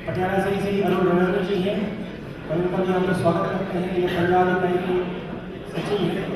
पटियाला से इसे अरुण बनर्जी है और उनका भी हम लोग स्वागत करते हैं। ये पंजाब इकाई के सचिव हैं।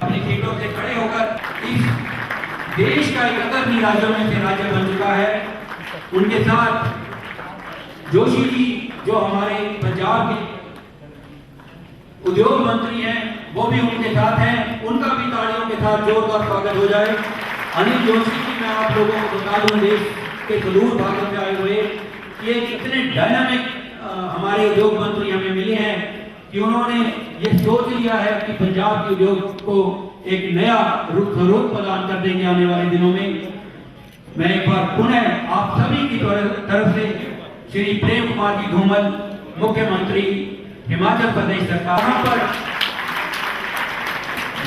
अपने सीटों से खड़े होकर इस देश का 71 राज्यों में से राज्य बन चुका है। उनके साथ जोशी जी जो हमारे पंजाब के उद्योग मंत्री हैं वो भी उनके साथ हैं। उनका भी तालियों के साथ जोरदार स्वागत हो जाए। अनिल जोशी जी, मैं आप लोगों को बता दूं देश के सुदूर भागों से आए हुए ये इतने डायनामिक हमारे उद्योग मंत्री हमें मिले हैं कि उन्होंने ये सोच लिया है कि पंजाब के उद्योग को एक नया स्वरूप प्रदान कर देंगे आने वाले दिनों में। मैं एक बार पुनः आप सभी की तरफ से श्री प्रेम कुमार जी धूमल, मुख्यमंत्री हिमाचल प्रदेश सरकार, यहाँ पर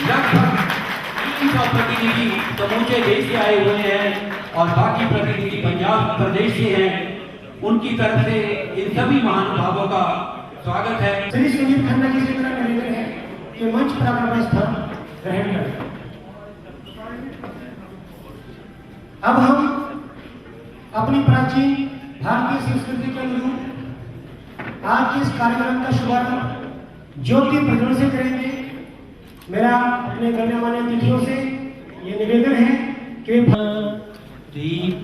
लगभग 300 प्रतिनिधि समूचे देश से आए हुए हैं और बाकी प्रतिनिधि पंजाब प्रदेश से हैं। उनकी तरफ से इन सभी महानुभावों का स्वागत है। श्री सुजीत खन्ना जी से मेरा निवेदन है कि मंच पर अपना स्थान ग्रहण करें। अब हम अपनी प्राचीन भारतीय संस्कृति के अनुरूप आज के इस कार्यक्रम का शुभारंभ ज्योति प्रज्वलन से करेंगे। मेरा अपने गण्यमान्य अतिथियों से ये निवेदन है कि दीप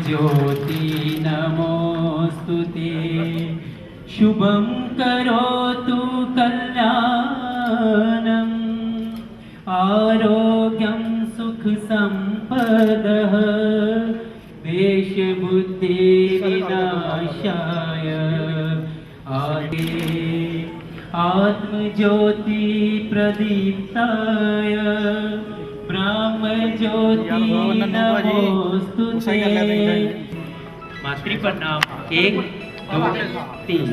ज्योति नमोस्तुते शुभं करोतु कल्याणं आरोग्यं सुख संपदः देश बुद्धि विनाशाय आत्मज्योति प्रदीप्ताय ब्रह्म ज्योति नमोस्तुते। मातृ प्रणाम 1 2 3।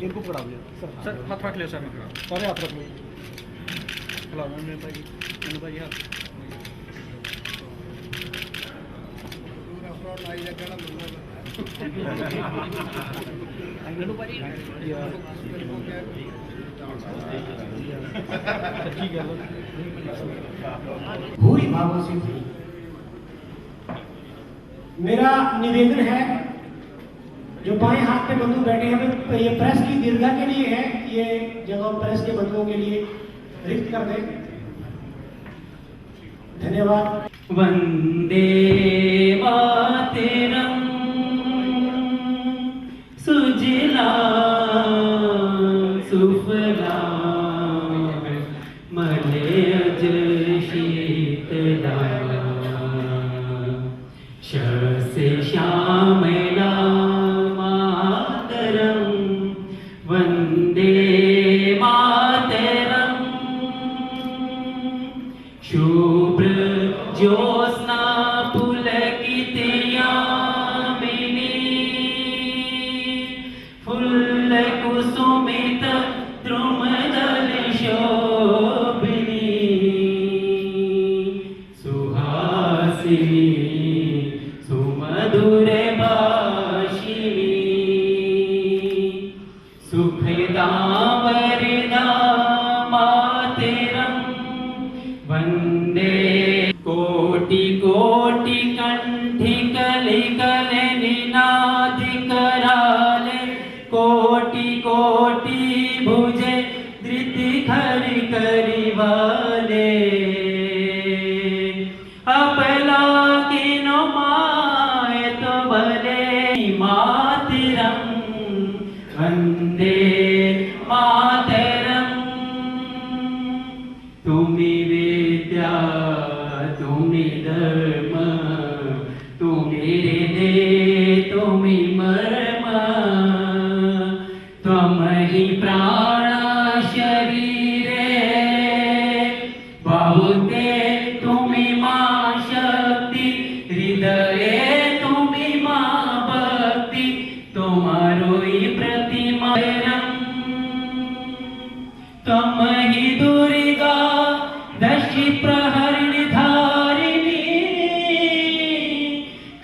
इनको पकड़ा लिया सर, हाथ रख लिया सर, सारे हाथ रख लो। मैंने भाई हाथ भूरी भावों से थी। मेरा निवेदन है जो बाएं हाथ पे बंधु बैठे हैं ये प्रेस की दीर्घा के लिए है, ये जगह प्रेस के बंधुओं के लिए रिक्त कर दें। धन्यवाद। वंदे मातरम सुजला सुफला मलयज शीतला शस्य श्यामला मातरम वंदे मातरम शुभ्र ज्योत्स्ना पुल शरीरे बहुते तुम्ही मां शक्ति हृदये तुम्ही मां भक्ति तुम्हारोई प्रतिमा त्वम हि दुर्गा दशि प्रहरिणि धारिणी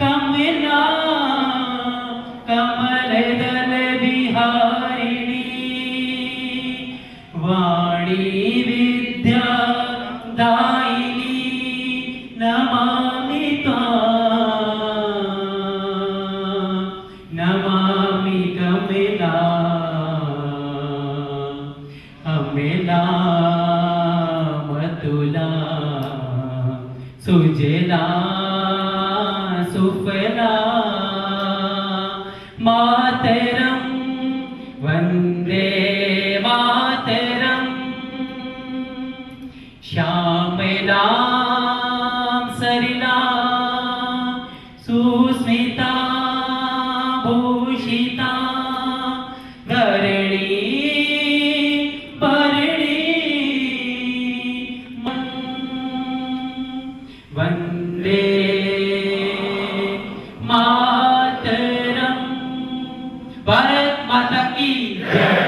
कमला कमलदल विहारिणी वाणी विद्या दायिनी नमामि त्वां नमामि कमला कमला मतुला सुजला सुफला मातरं वन्दे मातरं श्यामलां सरिलां सुस्मिता भूषिता धरणी वन्दे मातरं भारत माता की जय।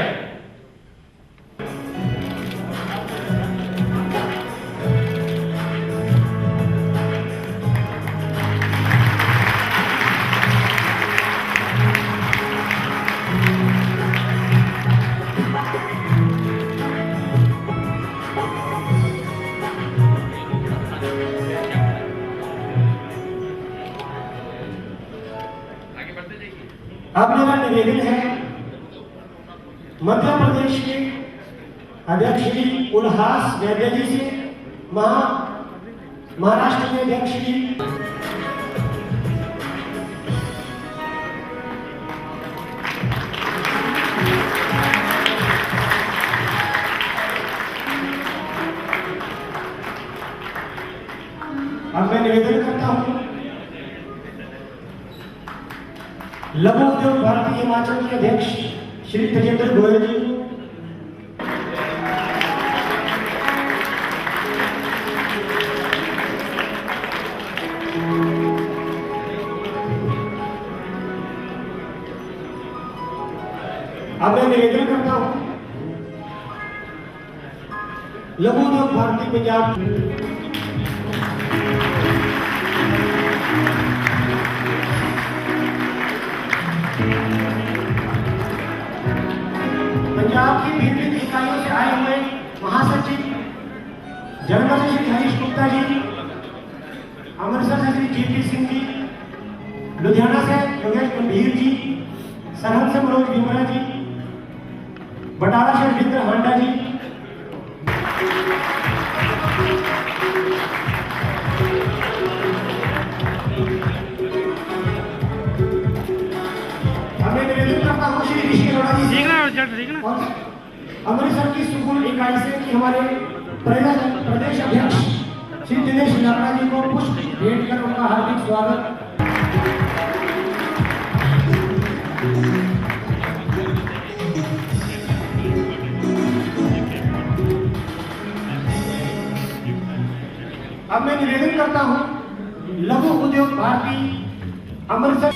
अब मेरा निवेदन है मध्य प्रदेश के अध्यक्ष श्री उल्हास वैद्य जी से महाराष्ट्र के अध्यक्ष श्री अब मैं निवेदन करता हूं लघु उद्योग भारती हिमाचल के अध्यक्ष श्री तेजेंद्र गोयल जी अब मैं निवेदन करता हूं लघु उद्योग भारती पंजाब पंजाब की विभिन्न इकाइयों से आए हुए महासचिव जनरल से श्री हरीश गुप्ता जी, अमृतसर से श्री जीपी सिंह जी, लुधियाना से योगेश गंभीर जी, सरहद से मनोज बिमरा जी, बटाला से रविंद्र हांडा जी, हमें निवेदन करता हूँ श्री ऋषि अरोड़ा जी और अमृतसर की सुकून इकाई से कि हमारे प्रदेश अध्यक्ष श्री दिनेश लाड़ा जी को पुष्प भेंट कर उनका हार्दिक स्वागत। अब मैं निवेदन करता हूं लघु उद्योग भारती अमृतसर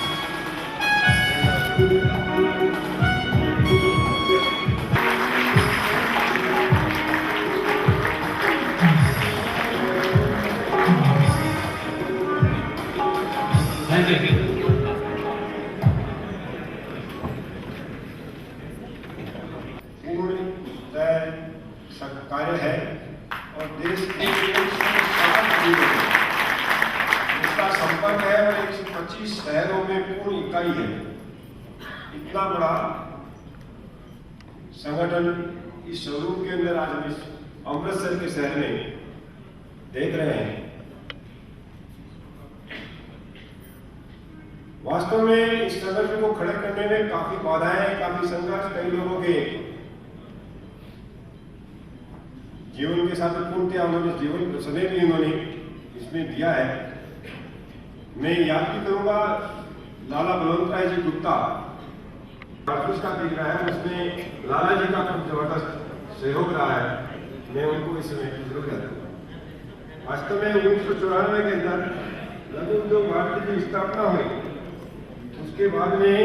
कार्य है और देश के इसका संपर्क है और 125 शहरों में पूर्ण इकाई है। इतना बड़ा संगठन इस स्वरूप के अंदर आज हम इस अमृतसर के शहर में देख रहे हैं। वास्तव में इस संगठन को खड़े करने में काफी बाधाएं, काफी संघर्ष, कई लोगों के जीवन के साथ पूर्णतया उन्होंने जीवन सदैव भी उन्होंने इसमें दिया है। मैं याद भी करूंगा लाला बलवंत राय जी गुप्ता का दिख रहा है, उसमें लाला जी का खूब जबरदस्त सहयोग रहा है, मैं उनको इस समय जरूर याद करूँगा। वास्तव में 1994 के अंदर लघु उद्योग भारती की स्थापना हुई, उसके बाद में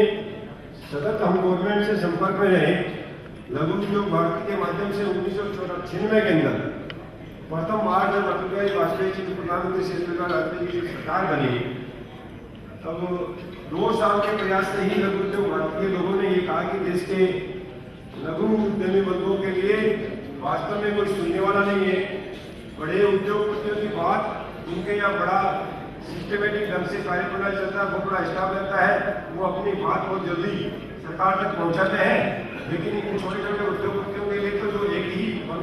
सतत हम गवर्नमेंट से संपर्क में रहे। लघु उद्योग भारती के माध्यम से 1996 के अंदर प्रथम बार जब अटल बिहारी वाजपेयी जी प्रधानमंत्री श्री अटल वाजपेयी जी की सरकार बनी, तब 2 साल के प्रयास से ही लघु उद्योग भारती के लोगों ने ये कहा कि देश के लघु उद्यमी वर्गों के लिए वास्तव में कोई सुनने वाला नहीं है। बड़े उद्योगपतियों की बात उनके यहाँ बड़ा सिस्टमेटिक ढंग से कार्य प्रणाली चलता है, बहुत बड़ा स्टाफ रहता है, वो अपनी बात बहुत जल्दी सरकार तक पहुंचाते हैं। लेकिन इन छोटे छोटे उद्योगपतियों के लिए तो जो एक ही मन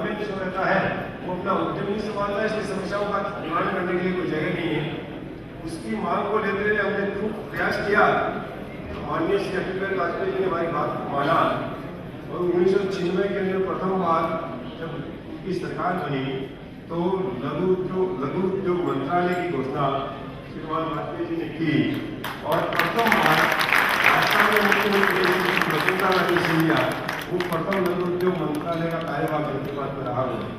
में जो रहता है वो अपना उद्यम नहीं संभालता है, इसलिए समस्याओं का निवारण करने के लिए कोई जगह नहीं है। उसकी मांग को लेते हुए हमने खूब प्रयास किया। माननीय श्री अटल बिहारी वाजपेयी जी ने हमारी बात को माना और 1996 के अंदर प्रथम बार जब उनकी सरकार बनी तो लघु उद्योग मंत्रालय की घोषणा श्रीमान वाजपेयी जी ने की और प्रथम बार वास्तव में मुख्यमंत्री वसुंधरा राजे सिंधिया वो प्रथम लघु उद्योग मंत्रालय का कार्यभार उनके पास में रहा हुआ।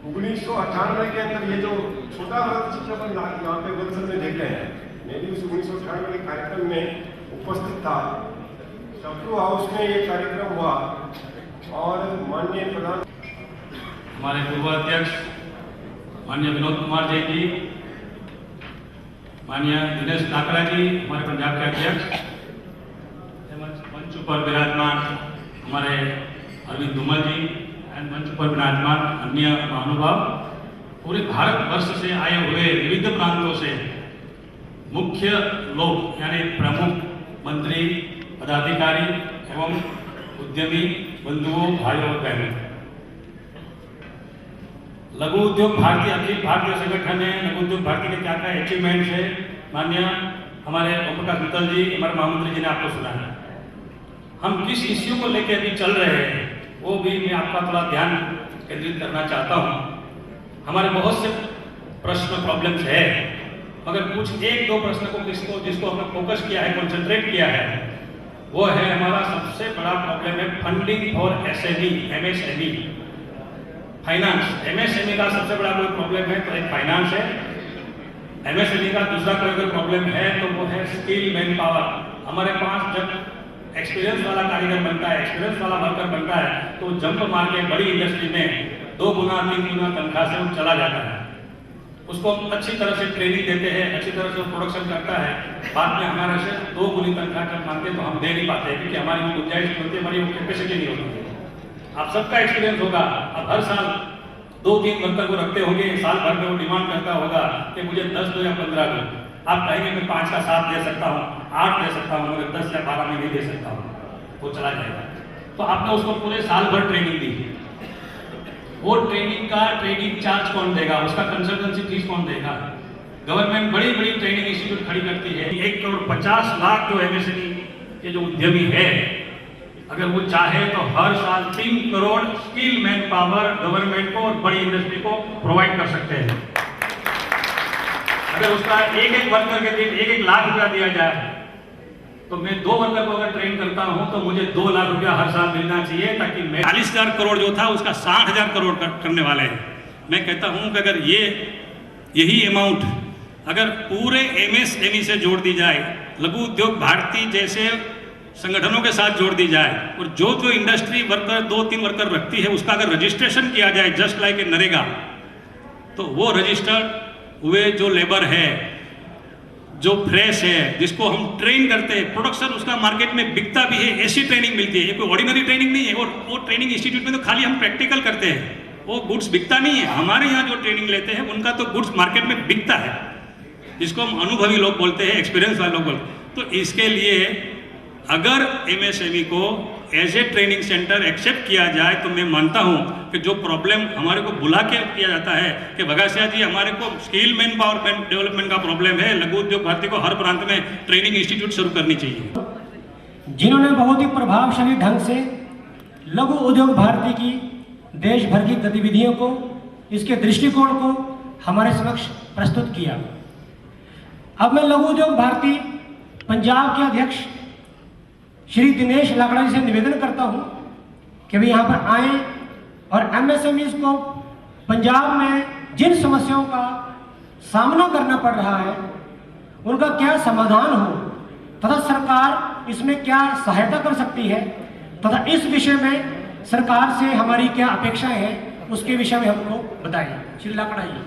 1998 के अंदर ये जो छोटा भारत शिक्षापन यहाँ पे परिषद में देख रहे हैं, मैं भी उस 1998 के कार्यक्रम में उपस्थित था। सप्रू हाउस में ये कार्यक्रम हुआ और माननीय प्रधान हमारे पूर्व अध्यक्ष माननीय विनोद कुमार जैन जी, माननीय दिनेश नाकरा जी हमारे पंजाब के अध्यक्ष, मंच पर विराजमान हमारे अरविंद धूमल जी एंड मंच पर विराजमान अन्य महानुभाव, पूरे भारत वर्ष से आए हुए विविध प्रांतों से मुख्य लोग यानी प्रमुख मंत्री, पदाधिकारी एवं उद्यमी बंधुओं, भाइयों और बहनों, लघु उद्योग भारती अखिल भारतीय संगठन है। लघु उद्योग भारती के क्या क्या अचीवमेंट्स है, माननीय हमारे ओम प्रकाश मित्तल जी, हमारे महामंत्री जी ने आपको सुना है। हम किस इश्यू को लेकर अभी चल रहे हैं वो भी मैं आपका थोड़ा ध्यान केंद्रित करना चाहता हूँ। हमारे बहुत से प्रश्न प्रॉब्लम्स है, मगर कुछ 1-2 प्रश्न को जिसको हमने फोकस किया है, कंसंट्रेट किया है, वो है हमारा सबसे बड़ा प्रॉब्लम है funding for SME, MSME, finance. MSME का सबसे बड़ा कोई प्रॉब्लम है तो एक फाइनेंस है। MSME का दूसरा कोई अगर प्रॉब्लम है तो वो है स्किल मैन पावर। हमारे पास जब एक्सपीरियंस वाला कारीगर बनता है, एक्सपीरियंस वाला वर्कर बनता है तो जंप मार के बड़ी इंडस्ट्री में 2 गुना 3 गुना तनख्वाह से वो चला जाता है। उसको हम अच्छी तरह से ट्रेनिंग देते हैं, अच्छी तरह से प्रोडक्शन करता है, बाद में हमारे से 2 गुनी तनख्वाह कर मांगते तो हम दे नहीं पाते क्योंकि हमारी वो गुंजाइश नहीं होती, हमारी वो कैपेसिटी नहीं होती। आप सबका एक्सपीरियंस होगा, आप हर साल 2-3 वर्कर को रखते होंगे, साल भर में वो डिमांड करता होगा कि मुझे 10 दो या 15 दो। आप कहेंगे मैं 5 का 7 दे सकता हूँ, 8 दे सकता हूँ, मगर 10 या 12 में नहीं दे सकता हूँ, वो चला जाएगा। तो आपने उसको पूरे साल भर ट्रेनिंग दी, वो ट्रेनिंग का ट्रेनिंग चार्ज कौन देगा, उसका कंसल्टेंसी फीस कौन देगा? गवर्नमेंट बड़ी बड़ी ट्रेनिंग इंस्टीट्यूट खड़ी करती है। 1,50,00,000 जो MSME के जो उद्यमी है, अगर वो चाहे तो हर साल 3 crore skill man power government को और बड़ी इंडस्ट्री को प्रोवाइड कर सकते हैं। अगर उसका एक वर्कर के दिन 1-1 लाख रुपया दिया जाए तो मैं 2 वर्कर को अगर ट्रेन करता हूं तो मुझे 2 लाख रुपया हर साल मिलना चाहिए, ताकि मैं 40,000 करोड़ जो था उसका 60,000 करोड़ करने वाले हैं। मैं कहता हूं कि अगर यही अमाउंट अगर पूरे MSME से जोड़ दी जाए, लघु उद्योग भारती जैसे संगठनों के साथ जोड़ दी जाए और जो इंडस्ट्री वर्कर 2-3 वर्कर रखती है उसका अगर रजिस्ट्रेशन किया जाए जस्ट लाइक ए नरेगा, तो वो रजिस्टर्ड हुए जो लेबर है, जो फ्रेश है, जिसको हम ट्रेन करते हैं, प्रोडक्शन उसका मार्केट में बिकता भी है, ऐसी ट्रेनिंग मिलती है। ये कोई ऑर्डिनरी ट्रेनिंग नहीं है। और वो ट्रेनिंग इंस्टीट्यूट में तो खाली हम प्रैक्टिकल करते हैं, वो गुड्स बिकता नहीं है। हमारे यहाँ जो ट्रेनिंग लेते हैं उनका तो गुड्स मार्केट में बिकता है, जिसको हम अनुभवी लोग बोलते हैं, एक्सपीरियंस वाले लोग बोलते हैं। तो इसके लिए अगर MSME को as a training centre accept किया जाए तो मैं मानता हूं कि जो प्रॉब्लम हमारे को बुला के किया जाता है कि बगासिया जी हमारे को स्किल मैन पावर डेवलपमेंट का प्रॉब्लम है, लघु उद्योग भारती को हर प्रांत में ट्रेनिंग इंस्टीट्यूट शुरू करनी चाहिए। जिन्होंने बहुत ही प्रभावशाली ढंग से लघु उद्योग भारती की देश भर की गतिविधियों को, इसके दृष्टिकोण को हमारे समक्ष प्रस्तुत किया। अब मैं लघु उद्योग भारती पंजाब के अध्यक्ष श्री दिनेश लाकड़ा जी से निवेदन करता हूं कि वे यहाँ पर आएँ और एमएसएमईज को पंजाब में जिन समस्याओं का सामना करना पड़ रहा है उनका क्या समाधान हो तथा सरकार इसमें क्या सहायता कर सकती है तथा इस विषय में सरकार से हमारी क्या अपेक्षाएं हैं उसके विषय में हमको बताइए। श्री लाकड़ा जी।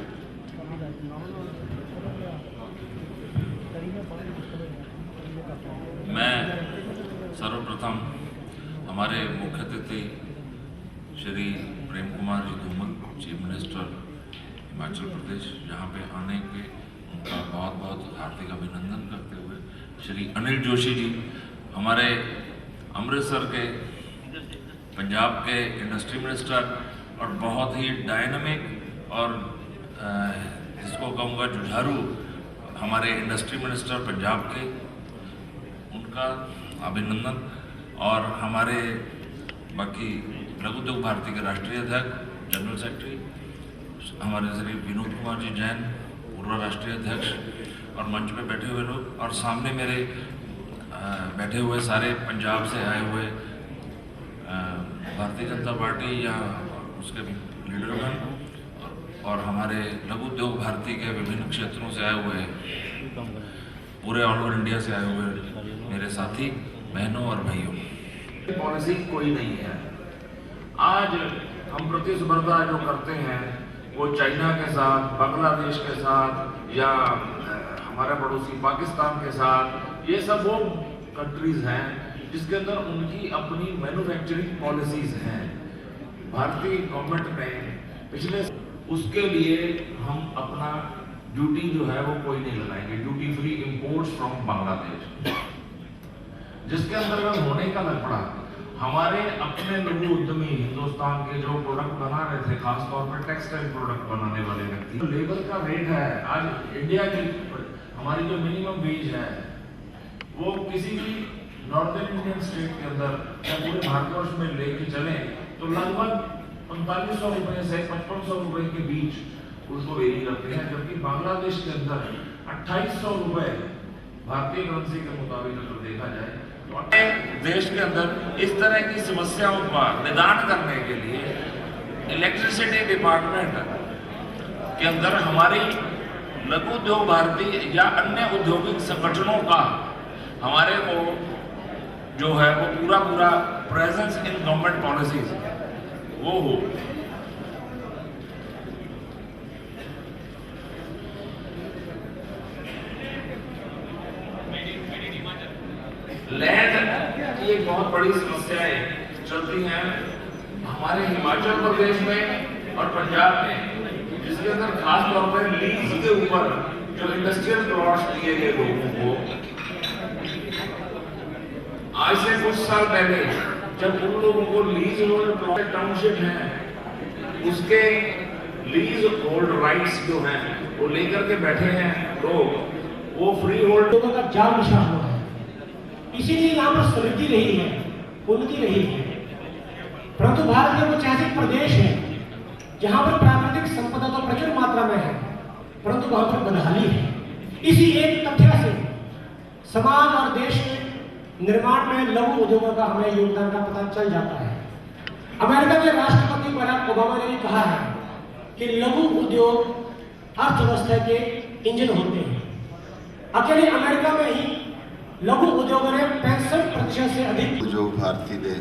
मैं सर्वप्रथम हमारे मुख्य अतिथि श्री प्रेम कुमार जी धूमल, चीफ मिनिस्टर हिमाचल प्रदेश, यहाँ पे आने के उनका बहुत बहुत हार्दिक अभिनंदन करते हुए श्री अनिल जोशी जी, हमारे अमृतसर के पंजाब के इंडस्ट्री मिनिस्टर और बहुत ही डायनामिक और जिसको कहूँगा जुझारू हमारे इंडस्ट्री मिनिस्टर पंजाब के, उनका अभिनंदन। और हमारे बाकी लघु उद्योग भारती के राष्ट्रीय अध्यक्ष जनरल सेक्रेटरी हमारे श्री विनोद कुमार जी जैन, पूर्व राष्ट्रीय अध्यक्ष, और मंच पे बैठे हुए लोग, और सामने मेरे बैठे हुए सारे पंजाब से आए हुए भारतीय जनता पार्टी या उसके लीडरगण, और हमारे लघु उद्योग भारती के विभिन्न क्षेत्रों से आए हुए, पूरे ऑल ओवर इंडिया से आए हुए मेरे साथी बहनों और भाइयों। पॉलिसी कोई नहीं है। आज हम प्रतिस्पर्धा जो करते हैं वो चाइना के साथ, बांग्लादेश के साथ या हमारे पड़ोसी पाकिस्तान के साथ, ये सब वो कंट्रीज हैं जिसके अंदर उनकी अपनी मैन्युफैक्चरिंग पॉलिसीज हैं। भारतीय गवर्नमेंट ने पिछले उसके लिए हम अपना ड्यूटी जो है वो कोई नहीं लगाएंगे, duty free imports from Bangladesh, जिसके अंदर होने का लग पड़ा हमारे अपने लघु उद्यमी हिंदुस्तान के जो प्रोडक्ट बना रहे थे, खासतौर पर टेक्सटाइल प्रोडक्ट बनाने वाले व्यक्ति, तो लेबर का रेट है आज इंडिया की, हमारी जो मिनिमम वेज है वो किसी भी नॉर्दर्न इंडियन स्टेट के अंदर या पूरे भारतवर्ष में लेके चले तो लगभग 4500 रुपए से 5500 रुपए के बीच उसको वेरी करते हैं, जबकि बांग्लादेश के अंदर 2800 रुपए भारतीय करेंसी के मुताबिक अगर देखा जाए तो देश के अंदर इस तरह की समस्याओं का निदान करने के लिए इलेक्ट्रिसिटी डिपार्टमेंट के अंदर हमारी लघु उद्योग भारती या अन्य औद्योगिक संगठनों का हमारे को जो है वो पूरा प्रेजेंस इन गवर्नमेंट पॉलिसीज वो हो। लैंड की एक बहुत बड़ी समस्याएं चलती हैं हमारे हिमाचल प्रदेश में और पंजाब में, जिसके अंदर खास तौर पर लीज के ऊपर जो इंडस्ट्रियल प्लॉट्स दिए गए लोगों को, आज से कुछ साल पहले जब उन लोगों को लीज होल्ड प्लॉट टाउनशिप है उसके लीज होल्ड राइट्स जो हैं वो लेकर के बैठे हैं लोग, वो फ्री होल्ड लोगों का जाल बिछा हुआ है, इसीलिए यहाँ पर समृद्धि रही है, उन्नति रही है। परंतु भारत में कुछ ऐसे प्रदेश हैं जहाँ पर प्राकृतिक संपदा तो प्रचुर मात्रा में है, परंतु वहां पर बदहाली है। इसी एक तथ्य से समाज और देश के निर्माण में लघु उद्योगों का हमें योगदान का पता चल जाता है। अमेरिका के राष्ट्रपति बराक ओबामा ने भी कहा है कि लघु उद्योग अर्थव्यवस्था के इंजन होते हैं। अकेले अमेरिका में ही लघु उद्योगों ने 65% से अधिक उद्योग भारती दे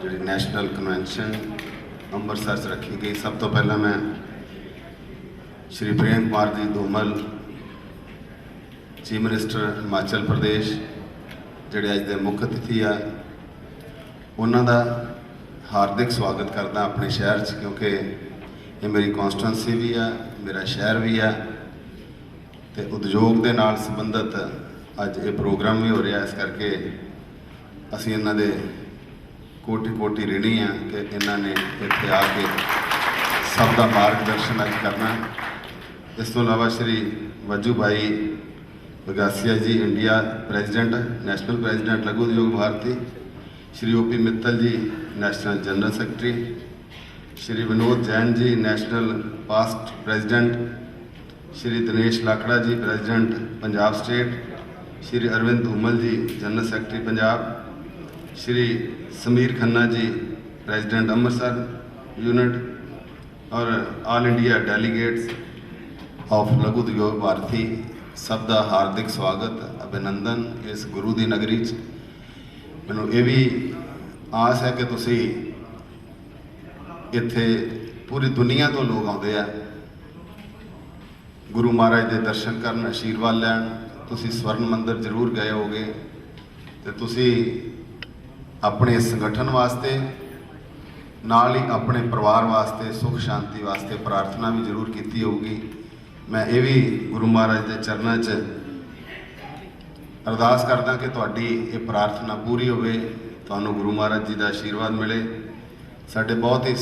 जी नैशनल कन्वेंशन अमृतसर से रखी गई। सब तो पहला मैं श्री प्रेम कुमार जी धूमल, चीफ मिनिस्टर हिमाचल प्रदेश, ਜਿਹੜੇ ਅੱਜ ਦੇ ਮੁੱਖ ਅਤਿਥੀ ਆ, ਉਹਨਾਂ ਦਾ ਹਾਰਦਿਕ ਸਵਾਗਤ ਕਰਦਾ ਆਪਣੇ ਸ਼ਹਿਰ 'ਚ, ਕਿਉਂਕਿ ਇਹ ਮੇਰੀ ਕੌਂਸਟੀਟੂਐਂਸੀ ਵੀ ਆ, ਮੇਰਾ ਸ਼ਹਿਰ ਵੀ ਆ ਤੇ ਉਦਯੋਗ ਦੇ ਨਾਲ ਸੰਬੰਧਿਤ ਅੱਜ ਇਹ ਪ੍ਰੋਗਰਾਮ ਵੀ ਹੋ ਰਿਹਾ। ਇਸ ਕਰਕੇ ਅਸੀਂ ਇਹਨਾਂ ਦੇ ਕੋਟੀ ਰਿਣੀ ਆ ਕਿ ਇਹਨਾਂ ਨੇ ਇੱਥੇ ਆ ਕੇ ਸਭ ਦਾ ਮਾਰਗਦਰਸ਼ਨ ਅੱਜ ਕਰਨਾ। ਇਸ ਤੋਂ ਇਲਾਵਾ Shri Vaju Bhai Bagasiya ji India president, national president Laghu Udyog Bharati, Shri OP Mittal ji national general secretary, Shri Vinod Jain ji national past president, Shri Dinesh Lakra ji president Punjab state, Shri Arvind Dhumal ji general secretary Punjab, Shri Sameer Khanna ji president Amritsar unit और all India delegates of Laghu Udyog Bharti सब का हार्दिक स्वागत अभिनंदन इस गुरु की नगरी मैनू ये भी आस है कि तुसी इत्थे पूरी दुनिया तो लोग आते हैं गुरु महाराज के दर्शन करन आशीर्वाद लैन। तुसी स्वर्ण मंदिर जरूर गए होगे तो तुसी अपने संगठन वास्ते नाल ही अपने परिवार वास्ते सुख शांति वास्ते प्रार्थना भी जरूर की होगी। मैं ये भी गुरु महाराज के चरणों च अरदास करदा कि तुहाडी ये प्रार्थना पूरी होवे, तुहानू गुरु महाराज जी का आशीर्वाद मिले। साडे बहुत ही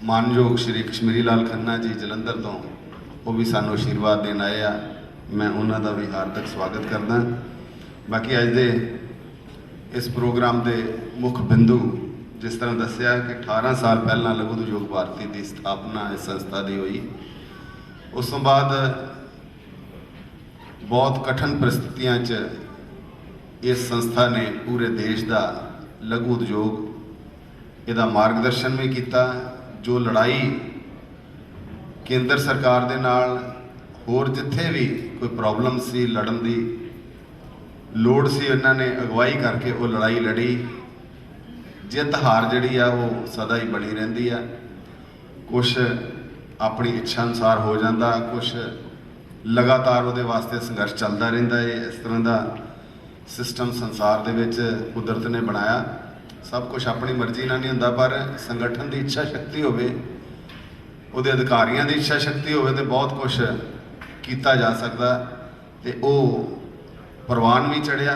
मानयोग श्री कश्मीरी लाल खन्ना जी जलंधर तो वो भी सानू आशीर्वाद देन आए आ, मैं उन्हों का भी हार्दिक स्वागत करदा। बाकी अज दे इस प्रोग्राम के मुख बिंदु जिस तरह दसिया कि 18 साल पहला लघु उद्योग भारती की स्थापना इस संस्था की हुई। उस तो बाद बहुत कठिन परिस्थितियों च इस संस्था ने पूरे देश का लघु उद्योग इहदा मार्गदर्शन भी किया। जो लड़ाई केंद्र सरकार दे नाल होर जिथे भी कोई प्रॉब्लम सी लड़न की लोड़ सी, इन्होंने अगवाई करके वो लड़ाई लड़ी। जित हार जिहड़ी आ वो सदा ही बनी रहिंदी आ। कुछ अपनी इच्छा अनुसार हो जाता, कुछ लगातार वो वास्ते संघर्ष चलता रहिंदा है। इस तरह का सिस्टम संसार दे विच कुदरत ने बनाया। सब कुछ अपनी मर्जी नाल नहीं हुंदा, पर संगठन की इच्छा शक्ति होवे, उहदे अधिकारियों की इच्छा शक्ति होवे तो बहुत कुछ किया जा सकता। तो वो प्रवान भी चढ़िया।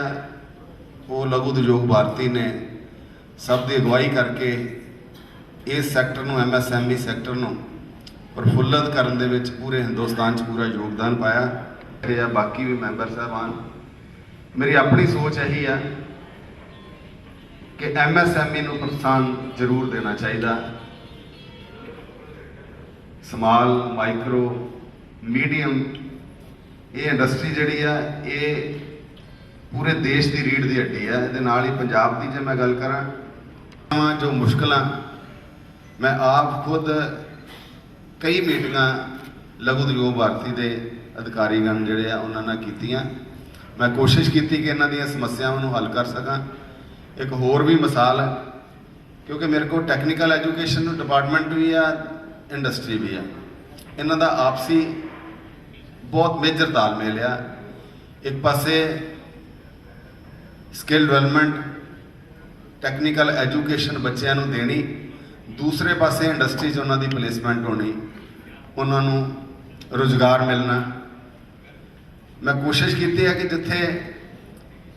वो लघु उद्योग भारती ने सब की अगवाई करके इस सैक्टर में MSME सैक्टर में प्रफुल्लित करने दे विच पूरे हिंदुस्तान च पूरा योगदान पाया। या बाकी भी मैंबर साहबान, मेरी अपनी सोच यही है कि MSME को प्रोत्साहन जरूर देना चाहिए। स्मॉल माइक्रो मीडियम ये इंडस्ट्री जिहड़ी है ये पूरे देश की रीढ़ की हड्डी है। ये नाल ही पंजाब की जो मैं गल करा जो मुश्किल मैं आप खुद कई मीटिंगां लघु उद्योग भारती के अधिकारीगण जिहड़े उन्होंने कीतियां। मैं कोशिश की कि इन्हां दी समस्यावां नूं हल कर सकां। एक होर भी मिसाल है, क्योंकि मेरे को टैक्नीकल एजुकेशन डिपार्टमेंट भी है, इंडस्ट्री भी है। इन्हां दा आपसी बहुत मेजर तालमेल है। एक पासे स्किल डेवलपमेंट टैक्नीकल एजुकेशन बच्चों को देनी, दूसरे पासे इंडस्ट्री उन्होंने प्लेसमेंट होनी, उन्होंने रोजगार मिलना। मैं कोशिश की है कि जिथे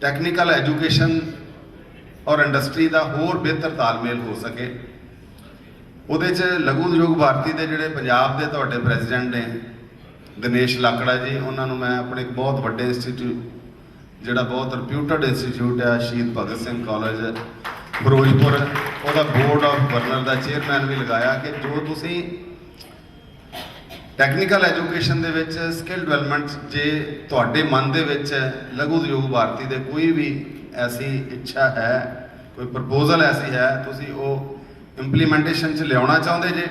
टैक्नीकल एजुकेशन और इंडस्ट्री का होर बेहतर तालमेल हो सके, उहदे च लघु उद्योग भारती के जिहड़े पंजाब के तुहाडे प्रेसिडेंट ने दिनेश लाकड़ा जी, उन्होंने मैं अपने एक बहुत बड़े इंस्टीट्यूट जिहड़ा बहुत रिप्यूटेड इंस्टीट्यूट है शहीद भगत सिंह कॉलेज फिरोजपुर, वह बोर्ड ऑफ गवर्नर का चेयरमैन भी लगाया कि जो तुसी टैक्नीकल एजुकेशन दे विच स्किल डेवलपमेंट जे तुहाडे मन दे विच लघु उद्योग भारती दे कोई भी ऐसी इच्छा है, कोई प्रपोजल ऐसी है, तुसी वो इंप्लीमेंटेशन च लियाउणा चाहुंदे जे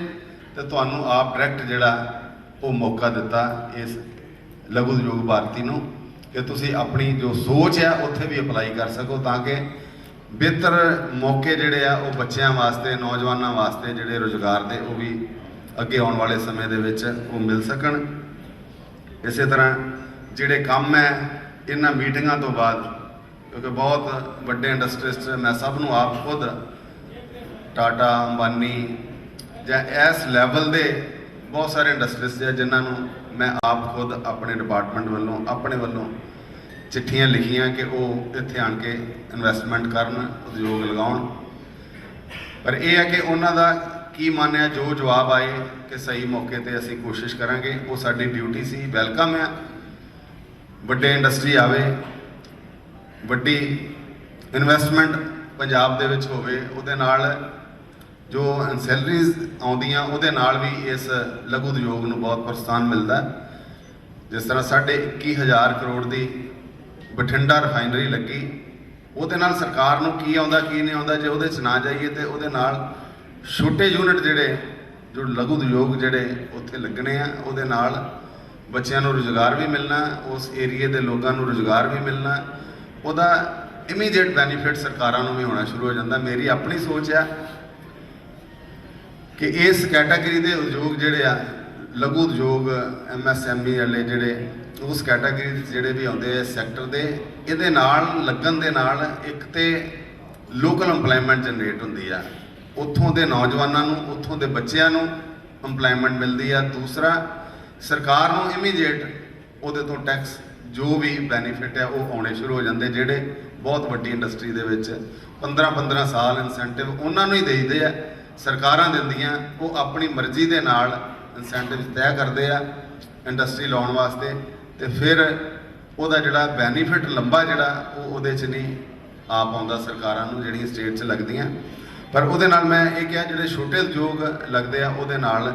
तो तुहानूं आप डायरैक्ट जिहड़ा वो मौका दिता इस लघु उद्योग भारती नूं कि तुसी अपनी जो सोच है उत्थे भी अप्लाई कर सको, ताकि बेहतर मौके जिहड़े आ वो बच्चों वास्ते नौजवानों वास्ते जिहड़े रोजगार दे वो भी अगे आने वाले समय दे विच वो मिल सकन। इस तरह जिहड़े काम है इन्हां मीटिंगां तो बाद, क्योंकि बहुत बड़े इंडस्ट्रिस्ट मैं सबनों आप खुद टाटा अंबानी या इस लैवल के बहुत सारे इंडस्ट्रिस्ट है जिन्होंने मैं आप खुद अपने डिपार्टमेंट वालों अपने वालों चिट्ठियां लिखियां कि वो इत्थे आन के इन्वेस्टमेंट करन, उद्योग लगाउण। पर यह है कि उन्हों का की मन है, जो जवाब आए कि सही मौके पर असीं कोशिश करांगे, वो साडी ड्यूटी सी। वेलकम है वड्डे इंडस्ट्री आवे, वड्डी इन्वेस्टमेंट पंजाब दे विच होवे, उहदे नाल जो सैलरीज आउंदियां उहदे नाल भी इस लघु उद्योग नूं बहुत प्रोत्साहन मिलता है। जिस तरह 21,500 करोड़ की बठिंडा रिफाइनरी लगी, ਉਹਦੇ ਨਾਲ ਸਰਕਾਰ ਨੂੰ ਕੀ ਆਉਂਦਾ ਕੀ ਨਹੀਂ ਆਉਂਦਾ, ਜੇ ਉਹਦੇ 'ਚ ਨਾ ਜਾਈਏ ਤੇ ਉਹਦੇ ਨਾਲ ਛੋਟੇ ਯੂਨਿਟ ਜਿਹੜੇ ਜੋ ਲਘੂ ਉਦਯੋਗ ਜਿਹੜੇ ਉੱਥੇ ਲੱਗਣੇ ਆ, ਉਹਦੇ ਨਾਲ ਬੱਚਿਆਂ ਨੂੰ ਰੁਜ਼ਗਾਰ ਵੀ ਮਿਲਣਾ, ਉਸ ਏਰੀਏ ਦੇ ਲੋਕਾਂ ਨੂੰ ਰੁਜ਼ਗਾਰ ਵੀ ਮਿਲਣਾ, ਉਹਦਾ ਇਮੀਡੀਏਟ ਬੈਨੀਫਿਟ ਸਰਕਾਰਾਂ ਨੂੰ ਵੀ ਹੋਣਾ ਸ਼ੁਰੂ ਹੋ ਜਾਂਦਾ। ਮੇਰੀ ਆਪਣੀ ਸੋਚ ਆ ਕਿ ਇਸ ਕੈਟਾਗਰੀ ਦੇ ਉਦਯੋਗ ਜਿਹੜੇ ਆ ਲਘੂ ਉਦਯੋਗ MSME ਵਾਲੇ ਜਿਹੜੇ ਉਸ ਕੈਟਾਗਰੀ ਦੇ ਜਿਹੜੇ ਵੀ ਆਉਂਦੇ ਆ ਸੈਕਟਰ ਦੇ, ਇਹਦੇ ਨਾਲ ਲੱਗਣ ਦੇ ਨਾਲ ਇੱਕ ਤੇ ਲੋਕਲ ਇੰਪਲੋਇਮੈਂਟ ਜਨਰੇਟ ਹੁੰਦੀ ਆ, ਉੱਥੋਂ ਦੇ ਨੌਜਵਾਨਾਂ ਨੂੰ ਉੱਥੋਂ ਦੇ ਬੱਚਿਆਂ ਨੂੰ ਇੰਪਲੋਇਮੈਂਟ ਮਿਲਦੀ ਆ। ਦੂਸਰਾ ਸਰਕਾਰ ਨੂੰ ਇਮੀਡੀਏਟ ਉਹਦੇ ਤੋਂ ਟੈਕਸ ਜੋ ਵੀ ਬੈਨੀਫਿਟ ਹੈ ਉਹ ਆਉਣੇ ਸ਼ੁਰੂ ਹੋ ਜਾਂਦੇ, ਜਿਹੜੇ ਬਹੁਤ ਵੱਡੀ ਇੰਡਸਟਰੀ ਦੇ ਵਿੱਚ 15-15 ਸਾਲ ਇਨਸੈਂਟਿਵ ਉਹਨਾਂ ਨੂੰ ਹੀ ਦੇਈਦੇ ਆ, ਸਰਕਾਰਾਂ ਦਿੰਦੀਆਂ, ਉਹ ਆਪਣੀ ਮਰਜ਼ੀ ਦੇ ਨਾਲ ਇਨਸੈਂਟਿਵ ਤੈਅ ਕਰਦੇ ਆ ਇੰਡਸਟਰੀ ਲਾਉਣ ਵਾਸਤੇ, ਤੇ ਫਿਰ ਉਹਦਾ ਜਿਹੜਾ ਬੈਨੀਫਿਟ ਲੰਬਾ ਜਿਹੜਾ ਉਹ ਉਹਦੇ 'ਚ ਨਹੀਂ ਆ ਪਾਉਂਦਾ ਸਰਕਾਰਾਂ ਨੂੰ ਜਿਹੜੀਆਂ ਸਟੇਟ 'ਚ ਲੱਗਦੀਆਂ। ਪਰ ਉਹਦੇ ਨਾਲ ਮੈਂ ਇਹ ਕਿਹਾ ਜਿਹੜੇ ਛੋਟੇ ਉਦਯੋਗ ਲੱਗਦੇ ਆ ਉਹਦੇ ਨਾਲ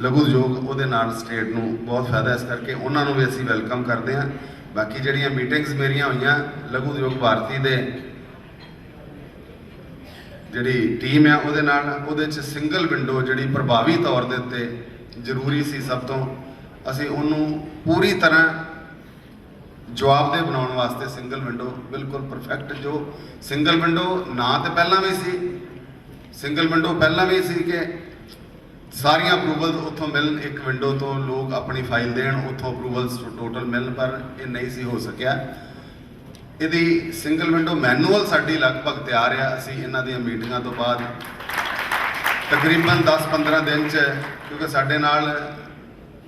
ਲਘੂ ਉਦਯੋਗ ਉਹਦੇ ਨਾਲ ਸਟੇਟ ਨੂੰ ਬਹੁਤ ਫਾਇਦਾ, ਇਸ ਕਰਕੇ ਉਹਨਾਂ ਨੂੰ ਵੀ ਅਸੀਂ ਵੈਲਕਮ ਕਰਦੇ ਹਾਂ। ਬਾਕੀ ਜਿਹੜੀਆਂ ਮੀਟਿੰਗਸ ਮੇਰੀਆਂ ਹੋਈਆਂ ਲਘੂ ਉਦਯੋਗ ਭਾਰਤੀ ਦੇ ਜਿਹੜੀ ਟੀਮ ਆ ਉਹਦੇ ਨਾਲ, ਉਹਦੇ 'ਚ ਸਿੰਗਲ ਵਿੰਡੋ ਜਿਹੜੀ ਪ੍ਰਭਾਵੀ ਤੌਰ ਦੇ ਉੱਤੇ ਜ਼ਰੂਰੀ ਸੀ ਸਭ ਤੋਂ, ਅਸੀਂ ਉਹਨੂੰ ਪੂਰੀ ਤਰ੍ਹਾਂ ਜਵਾਬਦੇਹ ਬਣਾਉਣ ਵਾਸਤੇ ਸਿੰਗਲ ਵਿੰਡੋ ਬਿਲਕੁਲ ਪਰਫੈਕਟ, ਜੋ ਸਿੰਗਲ ਵਿੰਡੋ ਨਾ ਤੇ ਪਹਿਲਾਂ ਵੀ ਸੀ, ਸਿੰਗਲ ਵਿੰਡੋ ਪਹਿਲਾਂ ਵੀ ਸੀ ਕਿ ਸਾਰੀਆਂ ਅਪਰੂਵਲ ਉੱਥੋਂ ਮਿਲਣ, ਇੱਕ ਵਿੰਡੋ ਤੋਂ ਲੋਕ ਆਪਣੀ ਫਾਈਲ ਦੇਣ, ਉੱਥੋਂ ਅਪਰੂਵਲਸ ਟੋਟਲ ਮਿਲਣ, ਪਰ ਇਹ ਨਹੀਂ ਸੀ ਹੋ ਸਕਿਆ। ਇਹਦੀ ਸਿੰਗਲ ਵਿੰਡੋ ਮੈਨੂਅਲ ਸਾਡੀ ਲਗਭਗ ਤਿਆਰ ਆ, ਅਸੀਂ ਇਹਨਾਂ ਦੀਆਂ ਮੀਟਿੰਗਾਂ ਤੋਂ ਬਾਅਦ ਤਕਰੀਬਨ 10-15 ਦਿਨ 'ਚ, ਕਿਉਂਕਿ ਸਾਡੇ ਨਾਲ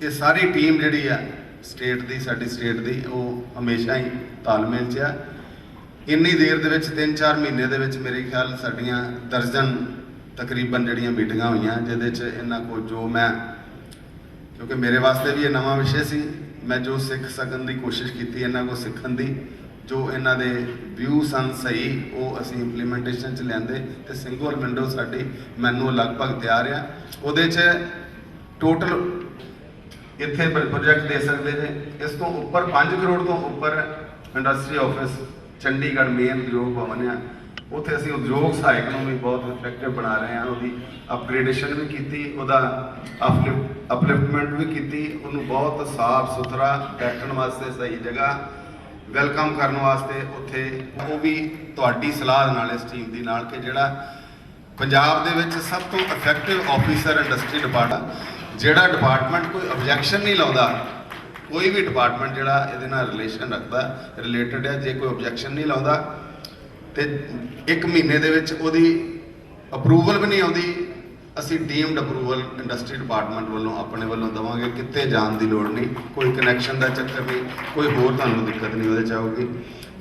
ਇਹ ਸਾਰੀ ਟੀਮ ਜਿਹੜੀ ਆ ਸਟੇਟ ਦੀ, ਸਾਡੀ ਸਟੇਟ ਦੀ, ਉਹ ਹਮੇਸ਼ਾ ਹੀ ਤਾਲਮੇਲ 'ਚ ਆ। ਇੰਨੀ ਦੇਰ ਦੇ ਵਿੱਚ 3-4 ਮਹੀਨੇ ਦੇ ਵਿੱਚ ਮੇਰੇ ਖਿਆਲ ਸਾਡੀਆਂ ਦਰਜਨ ਤਕਰੀਬਨ ਜਿਹੜੀਆਂ ਮੀਟਿੰਗਾਂ ਹੋਈਆਂ, ਜਿਹਦੇ 'ਚ ਇਹਨਾਂ ਕੋਲ ਜੋ ਮੈਂ, ਕਿਉਂਕਿ ਮੇਰੇ ਵਾਸਤੇ ਵੀ ਇਹ ਨਵਾਂ ਵਿਸ਼ੇ ਸੀ, ਮੈਂ ਜੋ ਸਿੱਖ ਸਕਣ ਦੀ ਕੋਸ਼ਿਸ਼ ਕੀਤੀ ਇਹਨਾਂ ਕੋਲ ਸਿੱਖਣ ਦੀ, ਜੋ ਇਹਨਾਂ ਦੇ ਵਿਊ ਸਨ ਸਹੀ, ਉਹ ਅਸੀਂ ਇੰਪਲੀਮੈਂਟੇਸ਼ਨ 'ਚ ਲਿਆਂਦੇ, ਤੇ ਸਿੰਗਲ ਵਿੰਡੋ ਸਾਡੀ ਮੈਨੂੰ ਲਗਭਗ ਤਿਆਰ ਆ। ਉਹਦੇ 'ਚ ਟੋਟਲ ਇੱਥੇ ਪ੍ਰੋਜੈਕਟ ਦੇ ਸਕਦੇ ਨੇ, ਇਸ ਤੋਂ ਉੱਪਰ 5 ਕਰੋੜ ਤੋਂ ਉੱਪਰ ਇੰਡਸਟਰੀ ਆਫਿਸ ਚੰਡੀਗੜ੍ਹ ਮੇਨ ਉਦਯੋਗ ਭਵਨ ਆ, ਉੱਥੇ ਅਸੀਂ ਉਦਯੋਗ ਸਹਾਇਕ ਨੂੰ ਵੀ ਬਹੁਤ ਇਫੈਕਟਿਵ ਬਣਾ ਰਹੇ ਹਾਂ, ਉਹਦੀ ਅਪਗ੍ਰੇਡੇਸ਼ਨ ਵੀ ਕੀਤੀ, ਉਹਦਾ ਅਪਲਿਫਟਮੈਂਟ ਵੀ ਕੀਤੀ, ਉਹਨੂੰ ਬਹੁਤ ਸਾਫ਼ ਸੁਥਰਾ ਬੈਠਣ ਵਾਸਤੇ ਸਹੀ ਜਗ੍ਹਾ ਵੈਲਕਮ ਕਰਨ ਵਾਸਤੇ ਉੱਥੇ, ਉਹ ਵੀ ਤੁਹਾਡੀ ਸਲਾਹ ਨਾਲ ਇਸ ਟੀਮ ਦੀ ਨਾਲ, ਕਿ ਜਿਹੜਾ ਪੰਜਾਬ ਦੇ ਵਿੱਚ ਸਭ ਤੋਂ ਇਫੈਕਟਿਵ ਆਫੀਸਰ ਇੰਡਸਟਰੀ ਡਿਪਾਰਟਮੈਂਟ, ਜਿਹੜਾ ਡਿਪਾਰਟਮੈਂਟ ਕੋਈ ਆਬਜੈਕਸ਼ਨ ਨਹੀਂ ਲਾਉਂਦਾ, ਕੋਈ ਵੀ ਡਿਪਾਰਟਮੈਂਟ ਜਿਹੜਾ ਇਹਦੇ ਨਾਲ ਰਿਲੇਸ਼ਨ ਰੱਖਦਾ, ਰਿਲੇਟਡ ਹੈ, ਜੇ ਕੋਈ ਆਬਜੈਕਸ਼ਨ ਨਹੀਂ ਲਾਉਂਦਾ ਤੇ 1 ਮਹੀਨੇ ਦੇ ਵਿੱਚ ਉਹਦੀ ਅਪਰੂਵਲ ਵੀ ਨਹੀਂ ਆਉਂਦੀ, ਅਸੀਂ ਡੀਮਡ ਅਪਰੂਵਲ ਇੰਡਸਟਰੀ ਡਿਪਾਰਟਮੈਂਟ ਵੱਲੋਂ ਆਪਣੇ ਵੱਲੋਂ ਦੇਵਾਂਗੇ, ਕਿਤੇ ਜਾਣ ਦੀ ਲੋੜ ਨਹੀਂ, ਕੋਈ ਕਨੈਕਸ਼ਨ ਦਾ ਚੱਕਰ ਨਹੀਂ, ਕੋਈ ਹੋਰ ਤੁਹਾਨੂੰ ਦਿੱਕਤ ਨਹੀਂ ਉਹਦੇ 'ਚ ਆਊਗੀ।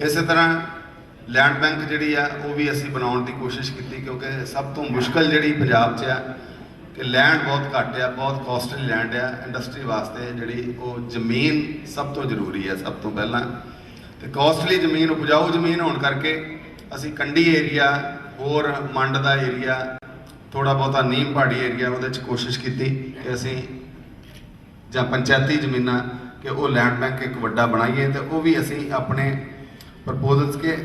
ਇਸੇ ਤਰ੍ਹਾਂ ਲੈਂਡ ਬੈਂਕ ਜਿਹੜੀ ਆ ਉਹ ਵੀ ਅਸੀਂ ਬਣਾਉਣ ਦੀ ਕੋਸ਼ਿਸ਼ ਕੀਤੀ, ਕਿਉਂਕਿ ਸਭ ਤੋਂ ਮੁਸ਼ਕਲ ਜਿਹੜੀ ਪੰਜਾਬ 'ਚ ਆ ਕਿ ਲੈਂਡ ਬਹੁਤ ਘੱਟ ਆ, ਬਹੁਤ ਕਾਸਟਲੀ ਲੈਂਡ ਆ ਇੰਡਸਟਰੀ ਵਾਸਤੇ, ਜਿਹੜੀ ਉਹ ਜ਼ਮੀਨ ਸਭ ਤੋਂ ਜ਼ਰੂਰੀ ਆ ਸਭ ਤੋਂ ਪਹਿਲਾਂ, ਤੇ ਕਾਸਟਲੀ ਜ਼ਮੀਨ, ਉਪਜਾਊ ਜ਼ਮੀਨ ਹੋਣ ਕਰਕੇ ਅਸੀਂ ਕੰਢੀ ਏਰੀਆ, ਹੋਰ ਮੰਡ ਦਾ ਏਰੀਆ, ਥੋੜਾ ਬਹੁਤਾ ਨੀਮ ਪਹਾੜੀ ਏਰੀਆ, ਉਹਦੇ 'ਚ ਕੋਸ਼ਿਸ਼ ਕੀਤੀ ਕਿ ਅਸੀਂ ਜਾਂ ਪੰਚਾਇਤੀ ਜ਼ਮੀਨਾਂ ਕਿ ਉਹ ਲੈਂਡ ਬੈਂਕ ਇੱਕ ਵੱਡਾ ਬਣਾਈਏ, ਤੇ ਉਹ ਵੀ ਅਸੀਂ ਆਪਣੇ ਪ੍ਰਪੋਜ਼ਲਸ ਕੇ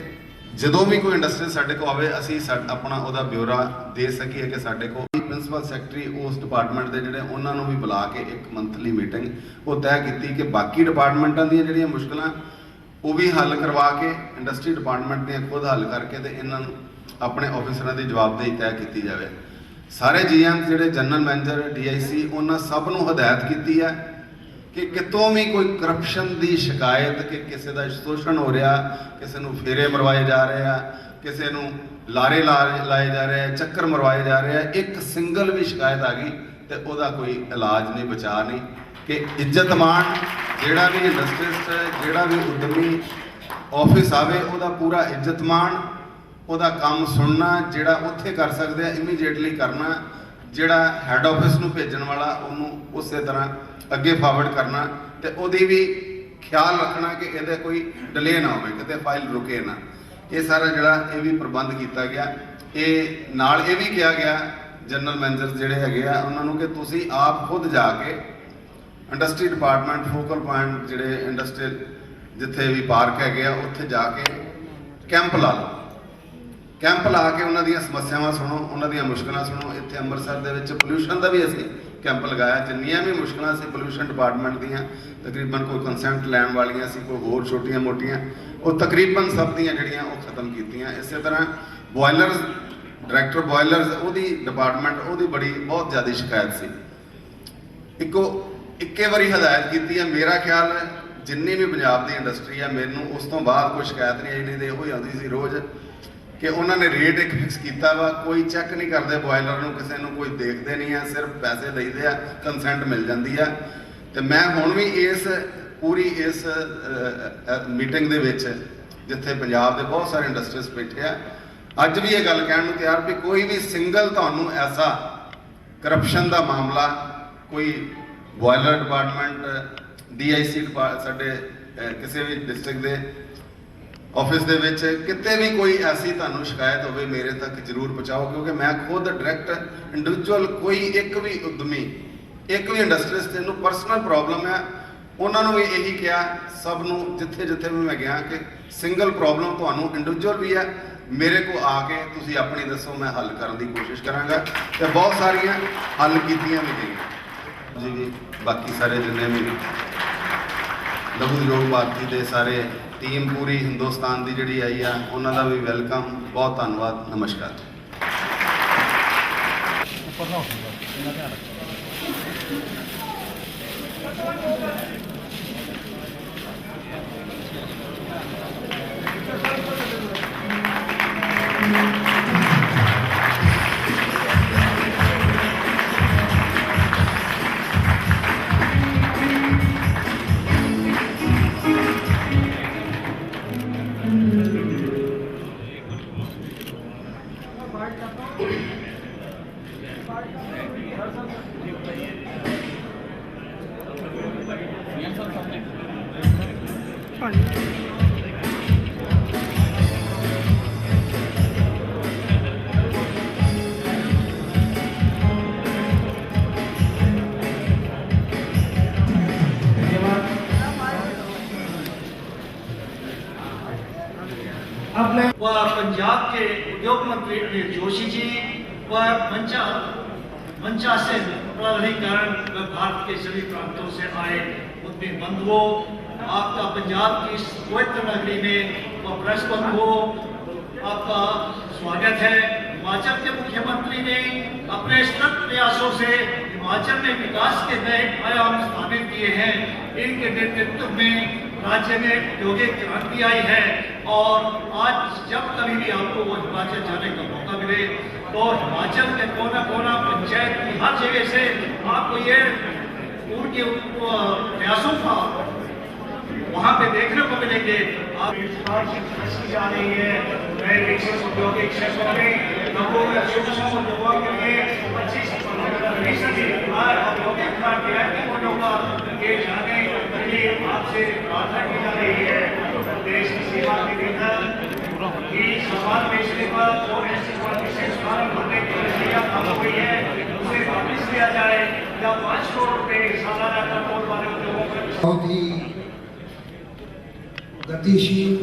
ਜਦੋਂ ਵੀ ਕੋਈ ਇੰਡਸਟਰੀ ਸਾਡੇ ਕੋਲ ਆਵੇ ਅਸੀਂ ਆਪਣਾ ਉਹਦਾ ਬਿਊਰਾ ਦੇ ਸਕੀਏ, ਕਿ ਸਾਡੇ ਕੋਲ ਪ੍ਰਿੰਸੀਪਲ ਸੈਕਟਰੀ ਉਸ ਡਿਪਾਰਟਮੈਂਟ ਦੇ ਜਿਹੜੇ ਉਹਨਾਂ ਨੂੰ ਵੀ ਬੁਲਾ ਕੇ ਇੱਕ ਮੰਥਲੀ ਮੀਟਿੰਗ ਉਹ ਤੈਅ ਕੀਤੀ ਕਿ ਬਾਕੀ ਡਿਪਾਰਟਮੈਂਟਾਂ ਦੀਆਂ ਜਿਹੜੀਆਂ ਮੁਸ਼ਕਲਾਂ ਉਹ ਵੀ ਹੱਲ ਕਰਵਾ ਕੇ, ਇੰਡਸਟਰੀ ਡਿਪਾਰਟਮੈਂਟ ਦੀਆਂ ਖੁਦ ਹੱਲ ਕਰਕੇ, ਤੇ ਇਹਨਾਂ ਨੂੰ ਆਪਣੇ ਆਫਿਸਰਾਂ ਦੀ ਜਵਾਬਦੇਹੀ ਤੈਅ ਕੀਤੀ ਜਾਵੇ। ਸਾਰੇ GM ਜਿਹੜੇ ਜਨਰਲ ਮੈਨੇਜਰ, DIC, ਉਹਨਾਂ ਸਭ ਨੂੰ ਹਦਾਇਤ ਕੀਤੀ ਹੈ ਕਿ ਕਿਤੋਂ ਵੀ ਕੋਈ ਕਰਪਸ਼ਨ ਦੀ ਸ਼ਿਕਾਇਤ, ਕਿ ਕਿਸੇ ਦਾ ਸ਼ੋਸ਼ਣ ਹੋ ਰਿਹਾ, ਕਿਸੇ ਨੂੰ ਫੇਰੇ ਮਰਵਾਏ ਜਾ ਰਹੇ ਆ, ਕਿਸੇ ਨੂੰ ਲਾਰੇ ਲਾਏ ਜਾ ਰਹੇ ਆ, ਚੱਕਰ ਮਰਵਾਏ ਜਾ ਰਹੇ ਆ, ਇੱਕ ਸਿੰਗਲ ਵੀ ਸ਼ਿਕਾਇਤ ਆ ਗਈ ਤੇ ਉਹਦਾ ਕੋਈ ਇਲਾਜ ਨਹੀਂ, ਬਚਾਅ ਨਹੀਂ, ਕਿ ਇੱਜ਼ਤ ਮਾਣ ਜਿਹੜਾ ਵੀ ਇੰਡਸਟਰੀਸਟ, ਜਿਹੜਾ ਵੀ ਉਦਮੀ ਆਫਿਸ ਆਵੇ, ਉਹਦਾ ਪੂਰਾ ਇੱਜ਼ਤ ਮਾਣ, ਉਹਦਾ ਕੰਮ ਸੁਣਨਾ, ਜਿਹੜਾ ਉੱਥੇ ਕਰ ਸਕਦੇ ਆ ਇਮੀਡੀਏਟਲੀ ਕਰਨਾ, ਜਿਹੜਾ ਹੈੱਡ ਆਫਿਸ ਨੂੰ ਭੇਜਣ ਵਾਲਾ ਉਹਨੂੰ ਉਸੇ ਤਰ੍ਹਾਂ ਅੱਗੇ ਫਾਰਵਰਡ ਕਰਨਾ, ਤੇ ਉਹਦੀ ਵੀ ਖਿਆਲ ਰੱਖਣਾ ਕਿ ਇਹਦੇ ਕੋਈ ਡਿਲੇ ਨਾ ਹੋਵੇ, ਕਿਤੇ ਫਾਈਲ ਰੁਕੇ ਨਾ। ਇਹ ਸਾਰਾ ਜਿਹੜਾ ਇਹ ਵੀ ਪ੍ਰਬੰਧ ਕੀਤਾ ਗਿਆ। ਇਹ ਨਾਲ ਇਹ ਵੀ ਕਿਹਾ ਗਿਆ ਜਨਰਲ ਮੈਨੇਜਰ ਜਿਹੜੇ ਹੈਗੇ ਆ ਉਹਨਾਂ ਨੂੰ ਕਿ ਤੁਸੀਂ ਆਪ ਖੁਦ ਜਾ ਕੇ ਇੰਡਸਟਰੀ ਡਿਪਾਰਟਮੈਂਟ, ਫੋਕਲ ਪੁਆਇੰਟ ਜਿਹੜੇ ਇੰਡਸਟਰੀਅਲ ਜਿੱਥੇ ਵੀ ਪਾਰਕ ਹੈਗੇ ਆ, ਉੱਥੇ ਜਾ ਕੇ कैंप ला लो, कैंप ला के उन्हों दी समस्यावां सुनो, उन्हों दी मुश्किलां सुनो। इत्थे अंमृतसर दे विच पोल्यूशन का भी असीं कैंप लगाया, जिन्नियां भी मुश्किलां सी पोल्यूशन डिपार्टमेंट दियां तकरीबन कोई कंसेंट लैण वालियां सी, कोई होर छोटियां मोटियां, वो तकरीबन सब दियां जिहड़ियां वो खत्म कीतियां। इस तरह बॉयलर्स, डायरैक्टर बॉयलर्स उहदी डिपार्टमेंट उहदी बड़ी बहुत ज़्यादा शिकायत सी। इक्के वारी हदायत की है, मेरा ख्याल है जिन्नी भी पंजाब की इंडस्ट्री है, मैनू उस तो बाद कोई शिकायत नहीं आई, नहीं तो यही आती सी रोज़ कि उन्होंने रेट एक फिक्स किया वा, कोई चैक नहीं करते बॉयलर को, किसी को कोई देखते नहीं है, सिर्फ पैसे देते हैं, कंसेंट मिल जाती है। तो मैं हुण भी इस पूरी इस मीटिंग दे विच जिथे पंजाब के बहुत सारे इंडस्ट्रीज बैठे हैं, अज भी ये गल कहण नूं तैयार भी कोई भी सिंगल तुहानूं ऐसा करप्शन का मामला कोई बॉयलर डिपार्टमेंट DIC साडे किसी भी डिस्ट्रिक्ट के ऑफिस दे विच किते भी कोई ऐसी तुहानूं शिकायत होवे मेरे तक जरूर पहुँचाओ, क्योंकि मैं खुद डायरैक्ट इंडिविजुअल कोई एक भी उद्यमी एक भी इंडस्ट्रीज जिन्होंने पर्सनल प्रॉब्लम है उन्होंने भी यही कहा सबनों जिथे जिथे भी मैं गया कि सिंगल प्रॉब्लम तुहानूं इंडिविजुअल भी है, मेरे को आके तुसीं अपनी दसो, मैं हल करने की कोशिश करांगा। तो बहुत सारियां हल कीतियां भी गई जी भी, बाकी सारे जिन्ने भी लघु उद्योग भारती के सारे टीम पूरी हिंदुस्तान की जिहड़ी आई है उन्हों का भी वेलकम, बहुत धन्यवाद, नमस्कार। व पंजाब के उद्योग मंत्री जोशी जी व मंचासन पदाधिकारण व भारत के सभी प्रांतों से आए उद्यमी बंधुओं, आपका पंजाब की इस पवित्र नगरी में व प्रेस बंधुओं आपका स्वागत है। हिमाचल के मुख्यमंत्री ने अपने सतत प्रयासों से हिमाचल में विकास के नए आयाम स्थापित किए हैं। इनके नेतृत्व में राज्य में औद्योगिक क्रांति आई है और आज जब कभी भी आपको वो हिमाचल जाने का मौका मिले तो हिमाचल के कोना कोना पंचायत की हर जगह से आपको ये उनके प्रयासों का वहाँ पे देखने को मिलेंगे। आप जा रही है नए विकसित औद्योगिक क्षेत्र में लोगों के सूक्ष्म उद्योगों के लिए 25% औद्योगिक के जाने के लिए आपसे प्रार्थना की जा रही है। देश की सेवा के भीतर की सामान बेचने पर और ऐसी विशेष फार्म भरने की प्रक्रिया लागू हुई है, उसे वापस लिया जाए या 5 करोड़ रुपए सालाना टर्नओवर वाले उद्योगों पर बहुत ही गतिशील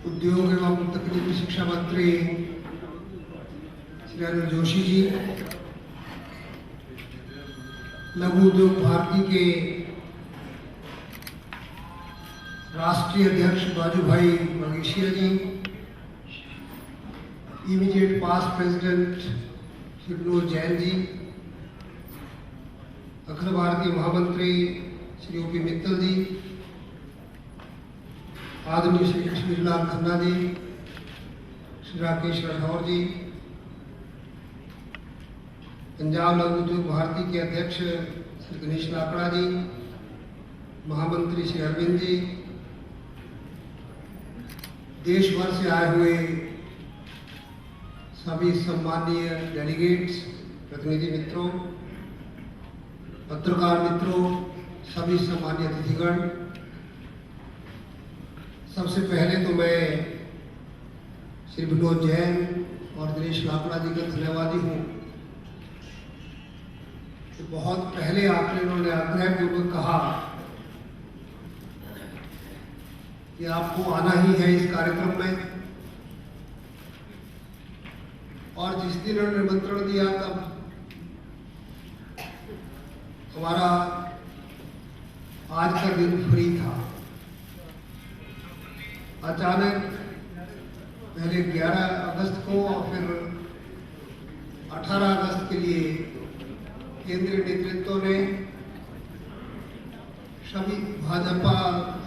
उद्योग एवं तकनीकी शिक्षा मंत्री श्री अनिल जोशी जी, लघु उद्योग भारती के राष्ट्रीय अध्यक्ष Baju Bhai Mageshiya ji, immediate past president Shri Vinod Jain ji, अखिल भारतीय महामंत्री श्री OP मित्तल जी, आदरणीय श्री कश्मीर लाल खन्ना जी, श्री राकेश राठौर जी, पंजाब लघु उद्योग भारती के अध्यक्ष श्री गणेश लाकड़ा जी, महामंत्री श्री अरविंद जी, देश भर से आए हुए सभी सम्माननीय डेलीगेट्स, प्रतिनिधि मित्रों, पत्रकार मित्रों, सभी सम्मानीय अतिथिगण, सबसे पहले तो मैं श्री विनोद जैन और दिनेश लाकड़ा जी का धन्यवादी हूँ। तो बहुत पहले आपने उन्होंने आग्रहपूर्वक कहा कि आपको आना ही है इस कार्यक्रम में, और जिस दिन उन्होंने निमंत्रण दिया तब हमारा आज का दिन फ्री था। अचानक पहले 11 अगस्त को और फिर 18 अगस्त के लिए केंद्रीय नेतृत्व ने सभी भाजपा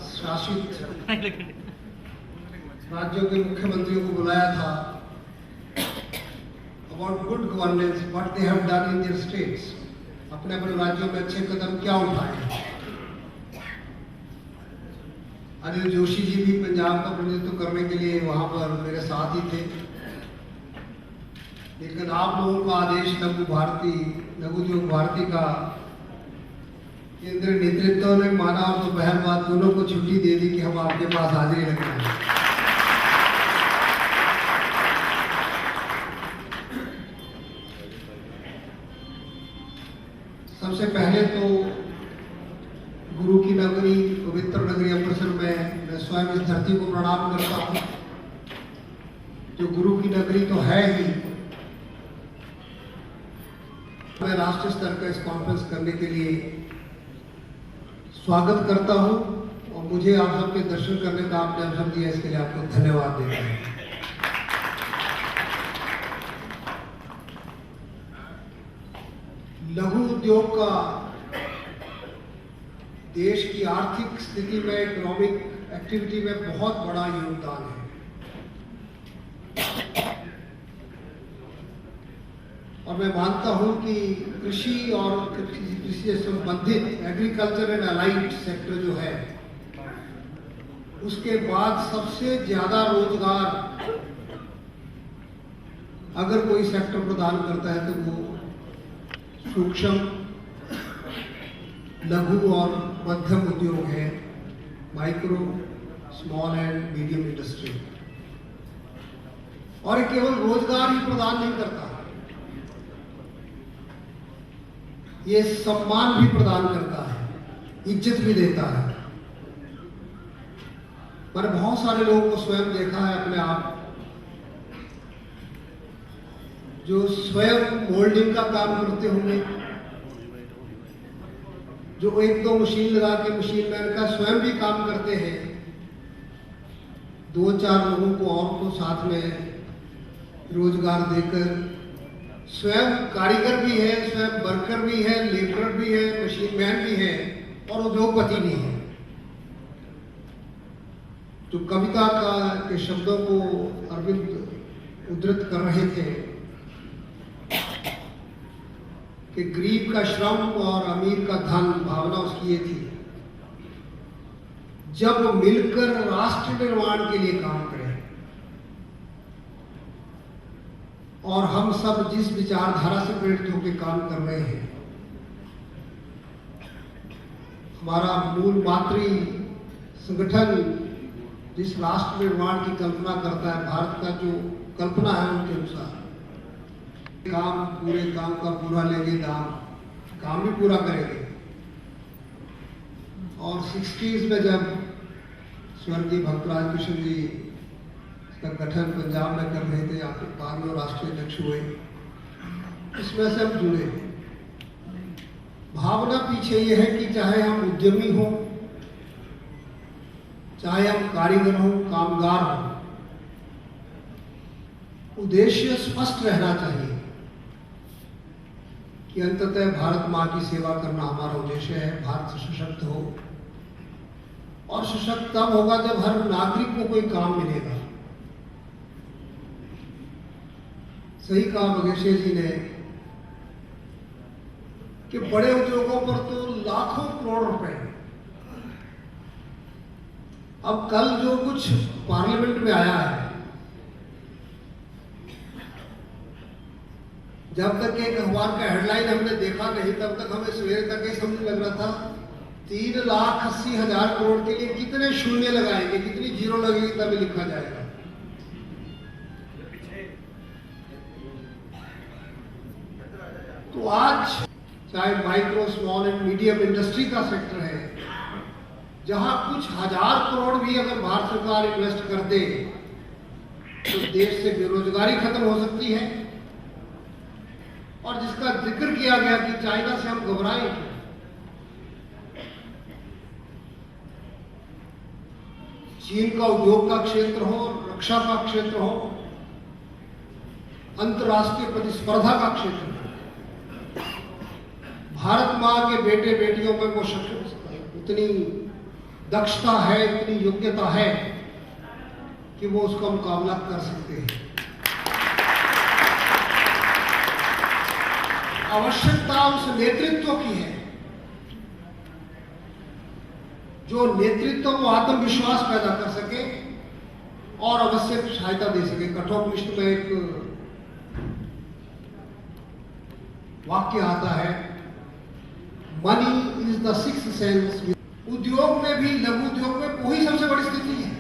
शासित राज्यों के मुख्यमंत्रियों को बुलाया था about good governance, what they have done in their states, अपने अपने राज्यों में अच्छे कदम क्या उठाए। अनिल जोशी जी भी पंजाब का प्रतिनिधित्व करने के लिए वहां पर मेरे साथ ही थे, लेकिन आप लोगों का आदेश लघु उद्योग भारती का केंद्रीय नेतृत्व ने माना और दोपहर बाद दोनों को छुट्टी दे दी कि हम आपके पास हाजिरी रखेंगे। सबसे पहले तो गुरु की नगरी पवित्र नगरी अमृतसर में मैं स्वयं इस धरती को प्रणाम करता हूँ, जो गुरु की नगरी तो है ही। मैं राष्ट्रीय स्तर का इस कॉन्फ्रेंस करने के लिए स्वागत करता हूँ और मुझे आप सबके दर्शन करने का आपने अवसर दिया, इसके लिए आपको धन्यवाद देता हूँ। लघु उद्योग का देश की आर्थिक स्थिति में, इकोनॉमिक एक्टिविटी में बहुत बड़ा योगदान है। और मैं मानता हूं कि कृषि और कृषि से संबंधित एग्रीकल्चर एंड अलाइड सेक्टर जो है, उसके बाद सबसे ज्यादा रोजगार अगर कोई सेक्टर प्रदान करता है तो वो सूक्ष्म, लघु और मध्यम उद्योग है, micro, small and medium industry. और केवल रोजगार ही प्रदान नहीं करता, ये सम्मान भी प्रदान करता है, इज्जत भी देता है। मैंने बहुत सारे लोगों को स्वयं देखा है अपने आप, जो स्वयं मोल्डिंग का काम करते होंगे, जो एक दो मशीन लगा के मशीन मैन का स्वयं भी काम करते हैं, 2-4 लोगों को और को साथ में रोजगार देकर, स्वयं कारीगर भी है, स्वयं वर्कर भी है, लेबरर भी है, मशीन मैन भी है और उद्योगपति भी है। जो कविता के शब्दों को अरविंद उद्धृत कर रहे थे कि गरीब का श्रम और अमीर का धन, भावना उसकी ये थी, जब मिलकर राष्ट्र निर्माण के लिए काम करें। और हम सब जिस विचारधारा से प्रेरित होकर काम कर रहे हैं, हमारा मूल मातृ संगठन जिस राष्ट्र निर्माण की कल्पना करता है, भारत का जो कल्पना है उनके अनुसार, काम पूरे काम का पूरा लेंगे दाम, काम भी पूरा करेंगे। और 60s में जब स्वर्गीय भक्तराज कृष्ण जी का गठन पंजाब में कर रहे थे, आपके बाद में राष्ट्रीय अध्यक्ष हुए, इसमें से हम जुड़े। भावना पीछे ये है कि चाहे हम उद्यमी हों, चाहे हम कारीगर हों, कामगार हों, उद्देश्य स्पष्ट रहना चाहिए कि अंततः भारत माँ की सेवा करना हमारा उद्देश्य है। भारत सशक्त हो, और सशक्त तब होगा जब हर नागरिक को कोई काम मिलेगा। सही कहा मगेशे जी ने कि बड़े उद्योगों पर तो लाखों करोड़ रुपए, अब कल जो कुछ पार्लियामेंट में आया है, जब तक एक अखबार का हेडलाइन हमने देखा नहीं, तब तक हमें सवेरे तक ही समझ लग रहा था 3,80,000 करोड़ के लिए कितने शून्य लगाएंगे, कितनी जीरो लगेगी तभी लिखा जाएगा। तो आज चाहे micro, small and medium industry का सेक्टर है, जहां कुछ हजार करोड़ भी अगर भारत सरकार इन्वेस्ट कर दे तो देश से बेरोजगारी खत्म हो सकती है। और जिसका जिक्र किया गया कि चाइना से हम घबराएं, चीन का उद्योग का क्षेत्र हो, रक्षा का क्षेत्र हो, अंतर्राष्ट्रीय प्रतिस्पर्धा का क्षेत्र हो, भारत मां के बेटे बेटियों में वो उतनी दक्षता है, इतनी योग्यता है कि वो उसका मुकाबला कर सकते हैं। आवश्यकता उस नेतृत्व की है जो नेतृत्व को आत्मविश्वास पैदा कर सके और आवश्यक सहायता दे सके। कठोपनिषद में एक वाक्य आता है, money is the sixth sense. उद्योग में भी, लघु उद्योग में वही सबसे बड़ी स्थिति है।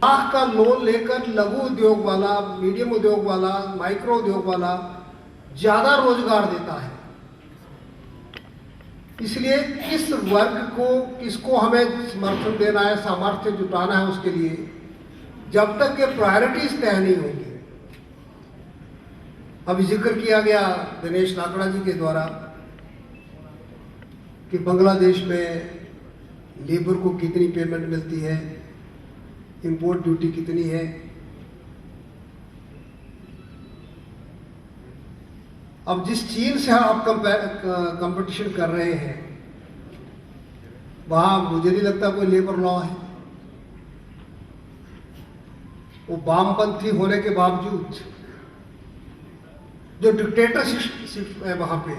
लाख का लोन लेकर लघु उद्योग वाला, मीडियम उद्योग वाला, माइक्रो उद्योग वाला ज्यादा रोजगार देता है। इसलिए किस वर्ग को, किसको हमें समर्थन देना है, सामर्थ्य जुटाना है, उसके लिए जब तक के प्रायोरिटीज तय नहीं होंगी। अभी जिक्र किया गया दिनेश लाकड़ा जी के द्वारा कि बांग्लादेश में लेबर को कितनी पेमेंट मिलती है, इंपोर्ट ड्यूटी कितनी है। अब जिस चीन से आप कंपटीशन कर रहे हैं वहां मुझे नहीं लगता कोई लेबर लॉ है। वो वामपंथी होने के बावजूद जो डिक्टेटरशिप है वहां पे,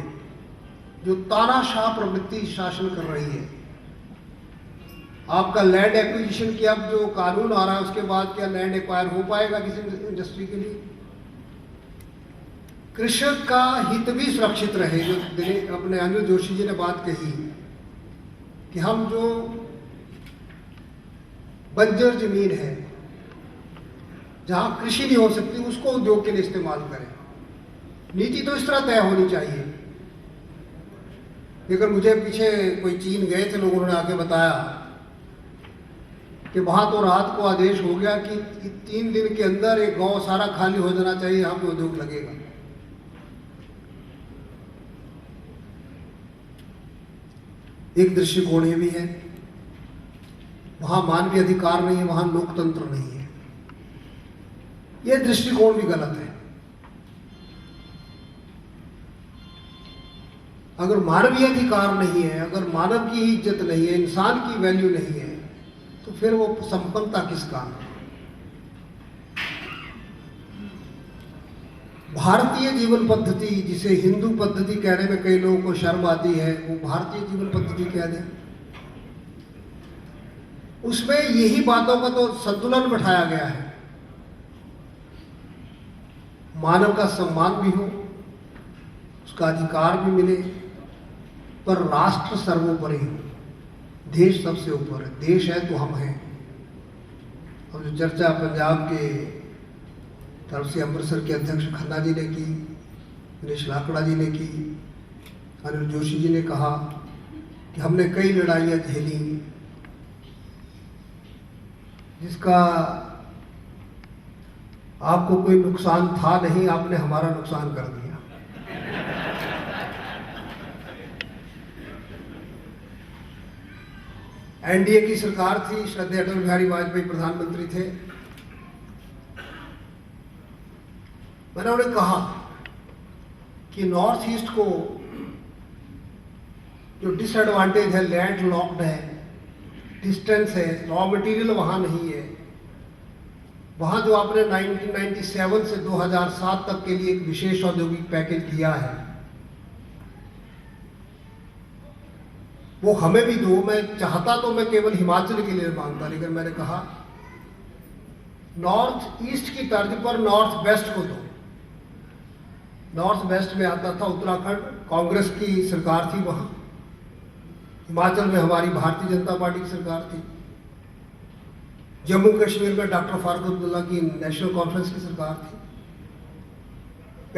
जो तानाशाह प्रवृत्ति शासन कर रही है। आपका लैंड एक्विजिशन की अब जो कानून आ रहा है उसके बाद क्या लैंड एक्वायर हो पाएगा किसी इंडस्ट्री के लिए? कृषक का हित भी सुरक्षित रहे। जो अपने अनिल जोशी जी ने बात कही कि हम जो बंजर जमीन है जहां कृषि नहीं हो सकती उसको उद्योग के लिए इस्तेमाल करें। नीति तो इस तरह तय होनी चाहिए। लेकिन मुझे पीछे कोई चीन गए थे, लोगों ने आके बताया कि वहां तो रात को आदेश हो गया कि 3 दिन के अंदर एक गांव सारा खाली हो जाना चाहिए, यहाँ पे उद्योग लगेगा। एक दृष्टिकोण ये भी है, वहां मानवीय अधिकार नहीं है, वहां लोकतंत्र नहीं है। यह दृष्टिकोण भी गलत है। अगर मानवीय अधिकार नहीं है, अगर मानव की इज्जत नहीं है, इंसान की वैल्यू नहीं है, तो फिर वो संपन्नता किस काम है? भारतीय जीवन पद्धति, जिसे हिंदू पद्धति कहने में कई लोगों को शर्म आती है, वो भारतीय जीवन पद्धति कह दें। उसमें यही बातों का तो संतुलन बैठाया गया है। मानव का सम्मान भी हो, उसका अधिकार भी मिले, पर राष्ट्र सर्वोपरि हो, देश सबसे ऊपर है। देश है तो हम हैं। और जो चर्चा पंजाब के तरफ से अमृतसर के अध्यक्ष खन्ना जी ने की, दिनेश लाकड़ा जी ने की, अनिल जोशी जी ने कहा कि हमने कई लड़ाइयाँ झेली जिसका आपको कोई नुकसान था नहीं, आपने हमारा नुकसान कर दिया। एनडीए की सरकार थी, श्रद्धेय अटल बिहारी वाजपेयी प्रधानमंत्री थे। मैंने उन्हें कहा कि नॉर्थ ईस्ट को जो डिसएडवांटेज है, लैंड लॉक्ड है, डिस्टेंस है, रॉ मटेरियल वहां नहीं है। वहां जो आपने 1997 से 2007 तक के लिए एक विशेष औद्योगिक पैकेज दिया है वो हमें भी दो। मैं चाहता तो मैं केवल हिमाचल के लिए मांगता, लेकिन मैंने कहा नॉर्थ ईस्ट की तर्ज पर नॉर्थ वेस्ट को दो। नॉर्थ वेस्ट में आता था उत्तराखंड, कांग्रेस की सरकार थी वहां। हिमाचल में हमारी भारतीय जनता पार्टी की सरकार थी। जम्मू कश्मीर में डॉक्टर फारूक अब्दुल्ला की नेशनल कॉन्फ्रेंस की सरकार थी।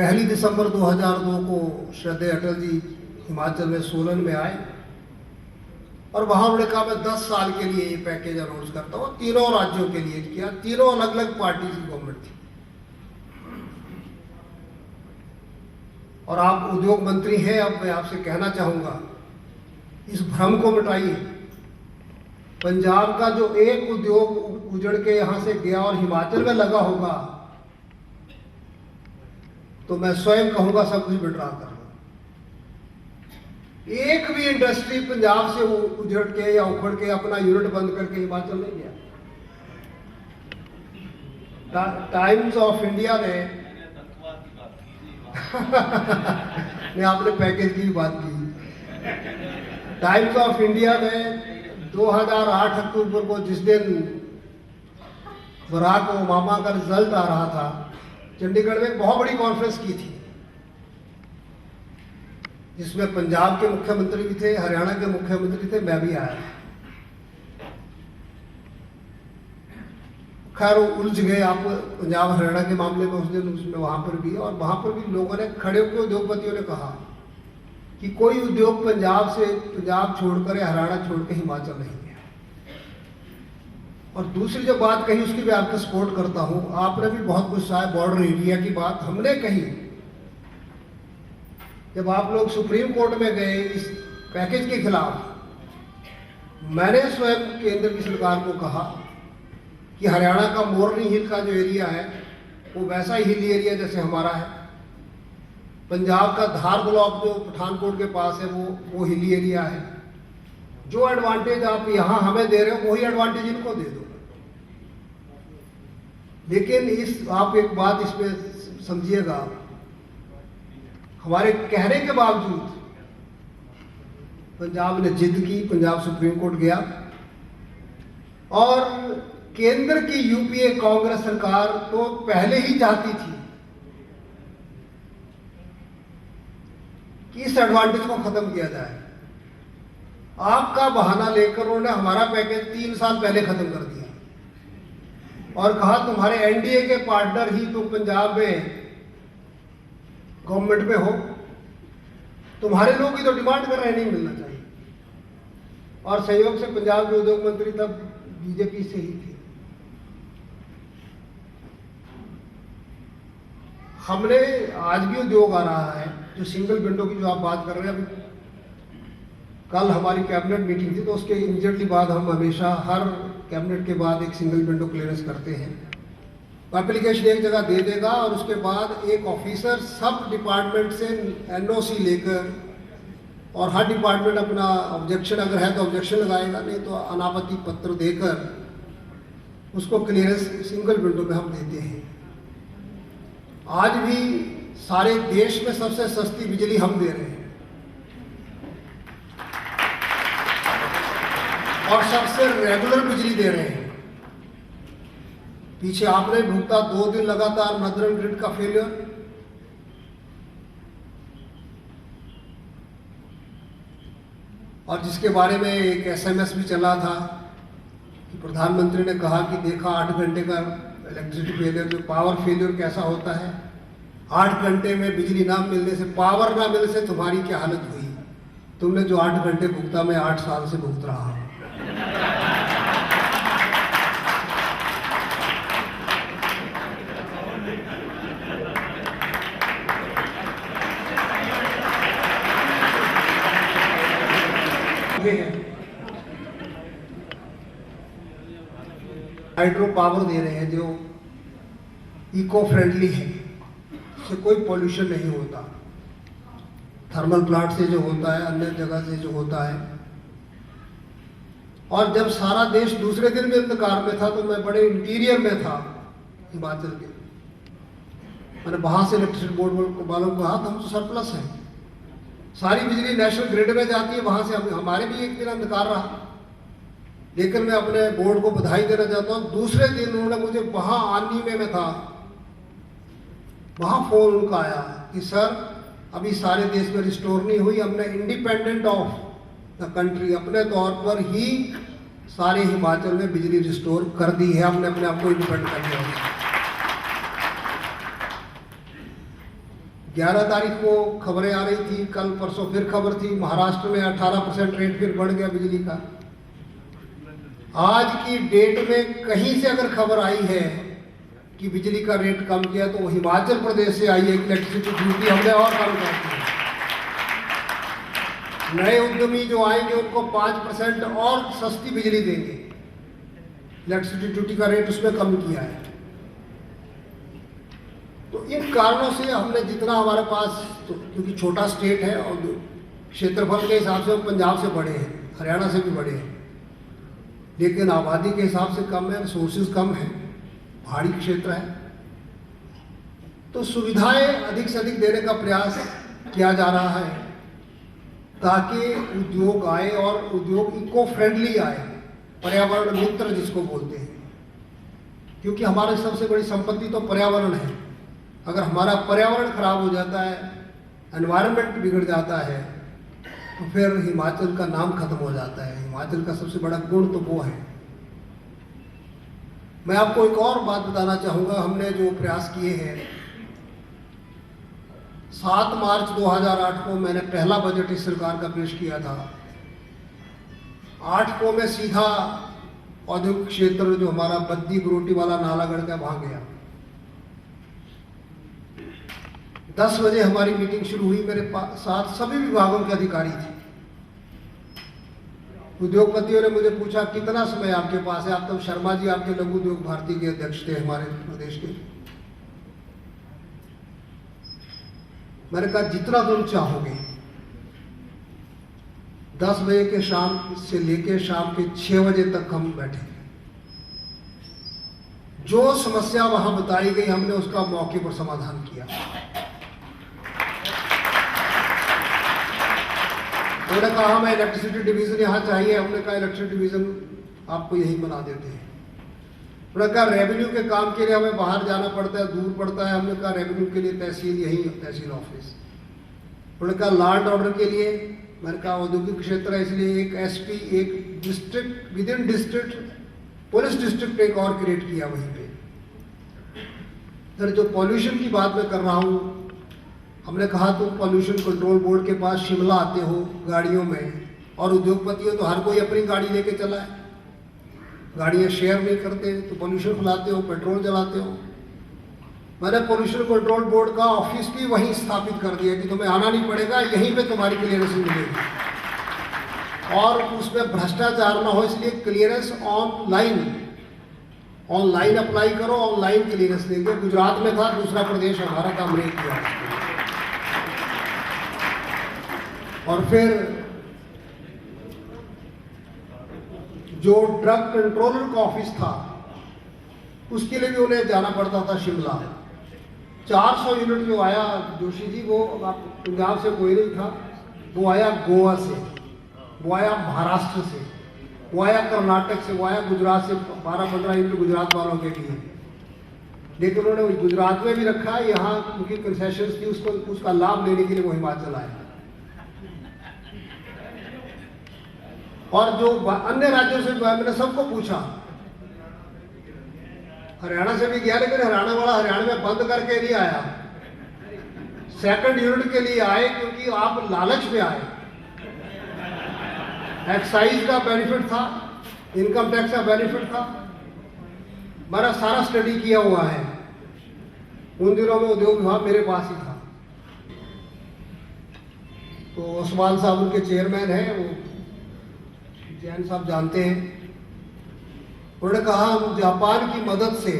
1 दिसंबर 2002 को श्रद्धेय अटल जी हिमाचल में सोलन में आए और वहां उन्होंने कहा मैं 10 साल के लिए ये पैकेज अनाउंस करता हूँ। तीनों राज्यों के लिए किया, तीनों अलग अलग पार्टी की गवर्नमेंट थी। और आप उद्योग मंत्री हैं, अब मैं आपसे कहना चाहूंगा इस भ्रम को मिटाइए। पंजाब का जो एक उद्योग उजड़ के यहां से गया और हिमाचल में लगा होगा, तो मैं स्वयं कहूंगा सब कुछ विड्रॉ कर लो। एक भी इंडस्ट्री पंजाब से उजड़ के या उखड़ के अपना यूनिट बंद करके हिमाचल नहीं गया। टाइम्स ऑफ इंडिया ने ने आपने पैकेज की भी बात की। टाइम्स ऑफ इंडिया ने 2008 अक्टूबर को, जिस दिन बराक ओबामा का रिजल्ट आ रहा था, चंडीगढ़ में एक बहुत बड़ी कॉन्फ्रेंस की थी, जिसमें पंजाब के मुख्यमंत्री भी थे, हरियाणा के मुख्यमंत्री थे, मैं भी आया। खैर वो उलझ गए आप पंजाब हरियाणा के मामले में उस दिन, उसमें वहां पर भी, और वहां पर भी लोगों ने, खड़े होकर उद्योगपतियों ने कहा कि कोई उद्योग पंजाब छोड़कर या हरियाणा छोड़ के हिमाचल नहीं गया। और दूसरी जो बात कही उसकी भी आपको सपोर्ट करता हूं। आपने भी बहुत गुस्सा है, बॉर्डर एरिया की बात हमने कही। जब आप लोग सुप्रीम कोर्ट में गए इस पैकेज के खिलाफ, मैंने स्वयं केंद्र की सरकार को कहा कि हरियाणा का मोरनी हिल का जो एरिया है वो वैसा ही हिल एरिया जैसे हमारा है। पंजाब का धार ब्लॉक जो पठानकोट के पास है वो हिली एरिया है। जो एडवांटेज आप यहां हमें दे रहे हो वही एडवांटेज इनको दे दो। लेकिन आप एक बात इसमें समझिएगा, हमारे कहने के बावजूद पंजाब ने जिद की, पंजाब सुप्रीम कोर्ट गया और केंद्र की यूपीए कांग्रेस सरकार तो पहले ही चाहती थी कि इस एडवांटेज को खत्म किया जाए। आपका बहाना लेकर उन्होंने हमारा पैकेज 3 साल पहले खत्म कर दिया और कहा तुम्हारे एनडीए के पार्टनर ही तुम पंजाब में गवर्नमेंट में हो, तुम्हारे लोग ही तो डिमांड कर रहे हैं, नहीं मिलना चाहिए। और सहयोग से पंजाब के उद्योग मंत्री तब बीजेपी से ही थे। हमने आज भी उद्योग आ रहा है, जो सिंगल विंडो की जो आप बात कर रहे हैं, अभी कल हमारी कैबिनेट मीटिंग थी तो उसके इमीडिएटली बाद हम हमेशा हर कैबिनेट के बाद एक सिंगल विंडो क्लियरेंस करते हैं। एप्लीकेशन एक जगह दे देगा और उसके बाद एक ऑफिसर सब डिपार्टमेंट से एनओसी लेकर, और हर डिपार्टमेंट अपना ऑब्जेक्शन अगर है तो ऑब्जेक्शन लगाएगा, नहीं तो अनापत्ति पत्र देकर उसको क्लियरेंस सिंगल विंडो में हम देते हैं। आज भी सारे देश में सबसे सस्ती बिजली हम दे रहे हैं और सबसे रेगुलर बिजली दे रहे हैं। पीछे आपने भुगता 2 दिन लगातार मदरन ग्रिड का फेलियर, और जिसके बारे में एक एसएमएस भी चला था कि प्रधानमंत्री ने कहा कि देखा 8 घंटे का इलेक्ट्रिसिटी फेलियर, जो पावर फेलियर कैसा होता है। 8 घंटे में बिजली ना मिलने से, पावर ना मिलने से तुम्हारी क्या हालत हुई। तुमने जो 8 घंटे भुगता, मैं 8 साल से भुगत रहा हूं। हाइड्रो पावर दे रहे हैं जो इको फ्रेंडली है, इससे कोई पोल्यूशन नहीं होता। थर्मल प्लांट से जो होता है, अन्य जगह से जो होता है। और जब सारा देश दूसरे दिन में अंधकार में था तो मैं बड़े इंटीरियर में था हिमाचल के, मैंने वहां से इलेक्ट्रिसिटी बोर्ड वालों को कहा था हम तो सरप्लस है, सारी बिजली नेशनल ग्रिड में जाती है, वहां से हमारे भी एक दिन अंधकार रहा। लेकिन मैं अपने बोर्ड को बधाई देना चाहता हूँ, दूसरे दिन उन्होंने मुझे वहां आनी में मैं था, वहां फोन उनका आया कि सर अभी सारे देश में रिस्टोर नहीं हुई, हमने इंडिपेंडेंट ऑफ द कंट्री अपने तौर पर ही सारे हिमाचल में बिजली रिस्टोर कर दी है, हमने अपने आप को इंडिपेंडेंट कर दिया। 11 तारीख को खबरें आ रही थी, कल परसों फिर खबर थी महाराष्ट्र में 18% रेट फिर बढ़ गया बिजली का। आज की डेट में कहीं से अगर खबर आई है कि बिजली का रेट कम किया तो हिमाचल प्रदेश से आई है। इलेक्ट्रिसिटी ड्यूटी हमने और कम कर दी। नए उद्यमी जो आएंगे उनको 5% और सस्ती बिजली देंगे। इलेक्ट्रिसिटी ड्यूटी का रेट उसमें कम किया है। तो इन कारणों से हमने जितना हमारे पास, तो क्योंकि छोटा स्टेट है और क्षेत्रफल के हिसाब से हम पंजाब से बड़े हैं, हरियाणा से भी बड़े हैं, लेकिन आबादी के हिसाब से कम है, रिसोर्सेज कम है, पहाड़ी क्षेत्र है, तो सुविधाएं अधिक से अधिक देने का प्रयास किया जा रहा है ताकि उद्योग आए और उद्योग इको फ्रेंडली आए, पर्यावरण मित्र जिसको बोलते हैं। क्योंकि हमारी सबसे बड़ी संपत्ति तो पर्यावरण है। अगर हमारा पर्यावरण खराब हो जाता है, एनवायरनमेंट बिगड़ जाता है, तो फिर हिमाचल का नाम खत्म हो जाता है। हिमाचल का सबसे बड़ा गुण तो वो है। मैं आपको एक और बात बताना चाहूँगा। हमने जो प्रयास किए हैं, 7 मार्च 2008 को मैंने पहला बजट इस सरकार का पेश किया था। 8 को मैं सीधा औद्योगिक क्षेत्र जो हमारा बद्दी गुरोटी वाला नालागढ़ का वहाँ गया। 10 बजे हमारी मीटिंग शुरू हुई। मेरे साथ सभी विभागों के अधिकारी थे। उद्योगपतियों ने मुझे पूछा कितना समय आपके पास है। आप तब शर्मा जी आपके लघु उद्योग भारती के अध्यक्ष थे हमारे प्रदेश के। मैंने कहा जितना तुम चाहोगे। 10 बजे के शाम से लेकर शाम के 6 बजे तक हम बैठे। जो समस्या वहां बताई गई हमने उसका मौके पर समाधान किया। उन्होंने कहा हमें इलेक्ट्रिसिटी डिवीजन यहाँ चाहिए। हमने कहा इलेक्ट्रिसिटी डिवीजन आपको यही बना देते हैं। उन्होंने कहा रेवेन्यू के काम के लिए हमें बाहर जाना पड़ता है, दूर पड़ता है। हमने कहा रेवेन्यू के लिए तहसील यही, तहसील ऑफिस। उन्होंने कहा लॉ एंड ऑर्डर के लिए, मैंने कहा औद्योगिक क्षेत्र है इसलिए एक एसपी, एक district, with in district police district एक और क्रिएट किया वहीं पे। फिर जो पॉल्यूशन की बात मैं कर रहा हूँ, हमने कहा तुम पॉल्यूशन कंट्रोल बोर्ड के पास शिमला आते हो गाड़ियों में, और उद्योगपति हो तो हर कोई अपनी गाड़ी लेके चला है। गाड़ियाँ शेयर नहीं करते तो पॉल्यूशन फैलाते हो, पेट्रोल जलाते हो। मैंने पॉल्यूशन कंट्रोल बोर्ड का ऑफिस भी वहीं स्थापित कर दिया कि तुम्हें आना नहीं पड़ेगा, यहीं पे तुम्हारी क्लियरेंस मिलेगी। और उसमें भ्रष्टाचार ना हो इसलिए क्लियरेंस ऑनलाइन अप्लाई करो, ऑनलाइन क्लियरेंस देंगे। गुजरात में था, दूसरा प्रदेश हमारा था, हमने किया। और फिर जो ड्रग कंट्रोलर का ऑफिस था उसके लिए भी उन्हें जाना पड़ता था शिमला। 400 यूनिट जो आया जोशी जी, वो पंजाब से कोई नहीं था, वो आया गोवा से, वो आया महाराष्ट्र से, वो आया कर्नाटक से, वो आया गुजरात से। 12-15 यूनिट गुजरात वालों के लिए, लेकिन उन्होंने गुजरात में भी रखा। यहाँ उनकी कंसेशन थी, उसका लाभ लेने के लिए वो हिमाचल आए। और जो अन्य राज्यों से मैंने सबको पूछा, हरियाणा से भी गया, लेकिन हरियाणा वाला हरियाणा में बंद करके नहीं आया। सेकंड यूनिट के लिए आए क्योंकि आप लालच में आए। एक्साइज का बेनिफिट था, इनकम टैक्स का बेनिफिट था, मेरा सारा स्टडी किया हुआ है। उन दिनों में उद्योग विभाग मेरे पास ही था। तो उस्मान साहब उनके चेयरमैन हैं, वो जैन साहब जानते हैं। उन्होंने कहा हम जापान की मदद से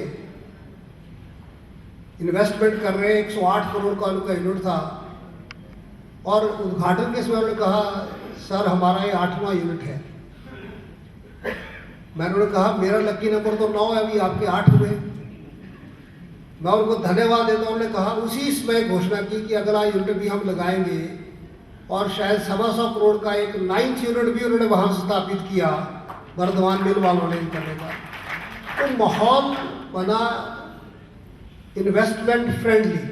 इन्वेस्टमेंट कर रहे हैं। 108 करोड़ का उनका यूनिट था। और उद्घाटन के समय उन्होंने कहा सर हमारा ये 8वां यूनिट है। मैंने उन्हें कहा मेरा लकी नंबर तो 9 है, अभी आपके 8 हुए। मैं उनको धन्यवाद देता हूँ। उन्होंने कहा उसी समय घोषणा की कि अगला यूनिट भी हम लगाएंगे, और शायद 125 करोड़ का एक 9th यूनिट भी उन्होंने वहाँ स्थापित किया, वर्धमान मिल वालों ने करने का। तो माहौल बना इन्वेस्टमेंट फ्रेंडली,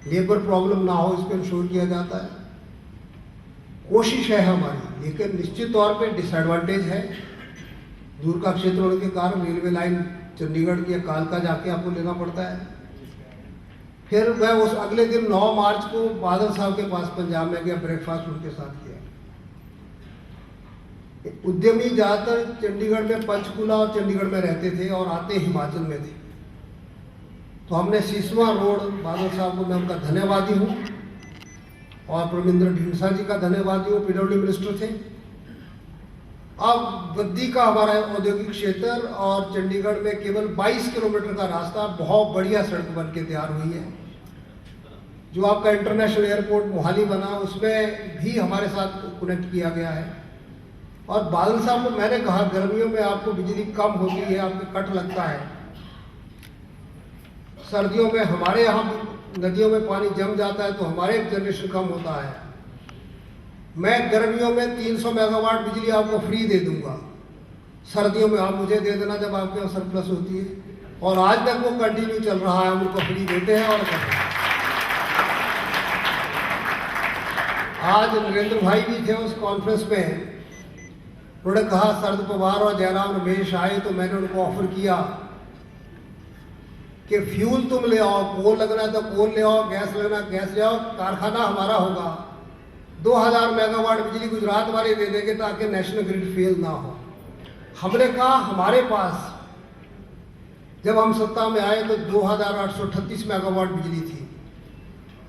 लेबर प्रॉब्लम ना हो इस पर इंश्योर किया जाता है। कोशिश है हमारी, लेकिन निश्चित तौर पे डिसएडवांटेज है। दूर का क्षेत्र होने के कारण रेलवे लाइन चंडीगढ़ की कालका जाके आपको लेना पड़ता है। फिर मैं उस अगले दिन 9 मार्च को बादल साहब के पास पंजाब में गया, ब्रेकफास्ट उनके साथ किया। उद्यमी ज़्यादातर चंडीगढ़ में, पंचकुला और चंडीगढ़ में रहते थे और आते हिमाचल में थे। तो हमने सिसवा रोड, बादल साहब को मैं उनका धन्यवादी हूँ और परमिंदर ढींडसा जी का धन्यवादी हूँ, पीडब्ल्यू मिनिस्टर थे। अब बद्दी का हमारा औद्योगिक क्षेत्र और चंडीगढ़ में केवल 22 किलोमीटर का रास्ता, बहुत बढ़िया सड़क बन के तैयार हुई है। जो आपका इंटरनेशनल एयरपोर्ट मोहाली बना, उसमें भी हमारे साथ कनेक्ट किया गया है। और बादल साहब को मैंने कहा, गर्मियों में आपको बिजली कम होती है, आपको कट लगता है, सर्दियों में हमारे यहाँ नदियों में पानी जम जाता है तो हमारे जनरेशन कम होता है। मैं गर्मियों में 300 मेगावाट बिजली आपको फ्री दे दूंगा, सर्दियों में आप मुझे दे देना जब आपके यहाँ सरप्लस होती है। और आज तक वो कंटिन्यू चल रहा है, हम उनको फ्री देते हैं। और आज नरेंद्र भाई भी थे उस कॉन्फ्रेंस में, उन्होंने कहा शरद पवार और जयराम रमेश आए तो मैंने उनको ऑफर किया कि फ्यूल तुम ले आओ, कोल लगना तो कोल ले आओ, गैस लगना गैस ले आओ, कारखाना हमारा होगा, 2000 मेगावाट बिजली गुजरात वाले दे देंगे ताकि नेशनल ग्रिड फेल ना हो। हमने कहा हमारे पास जब हम सत्ता में आए तो 2838 मेगावाट बिजली थी,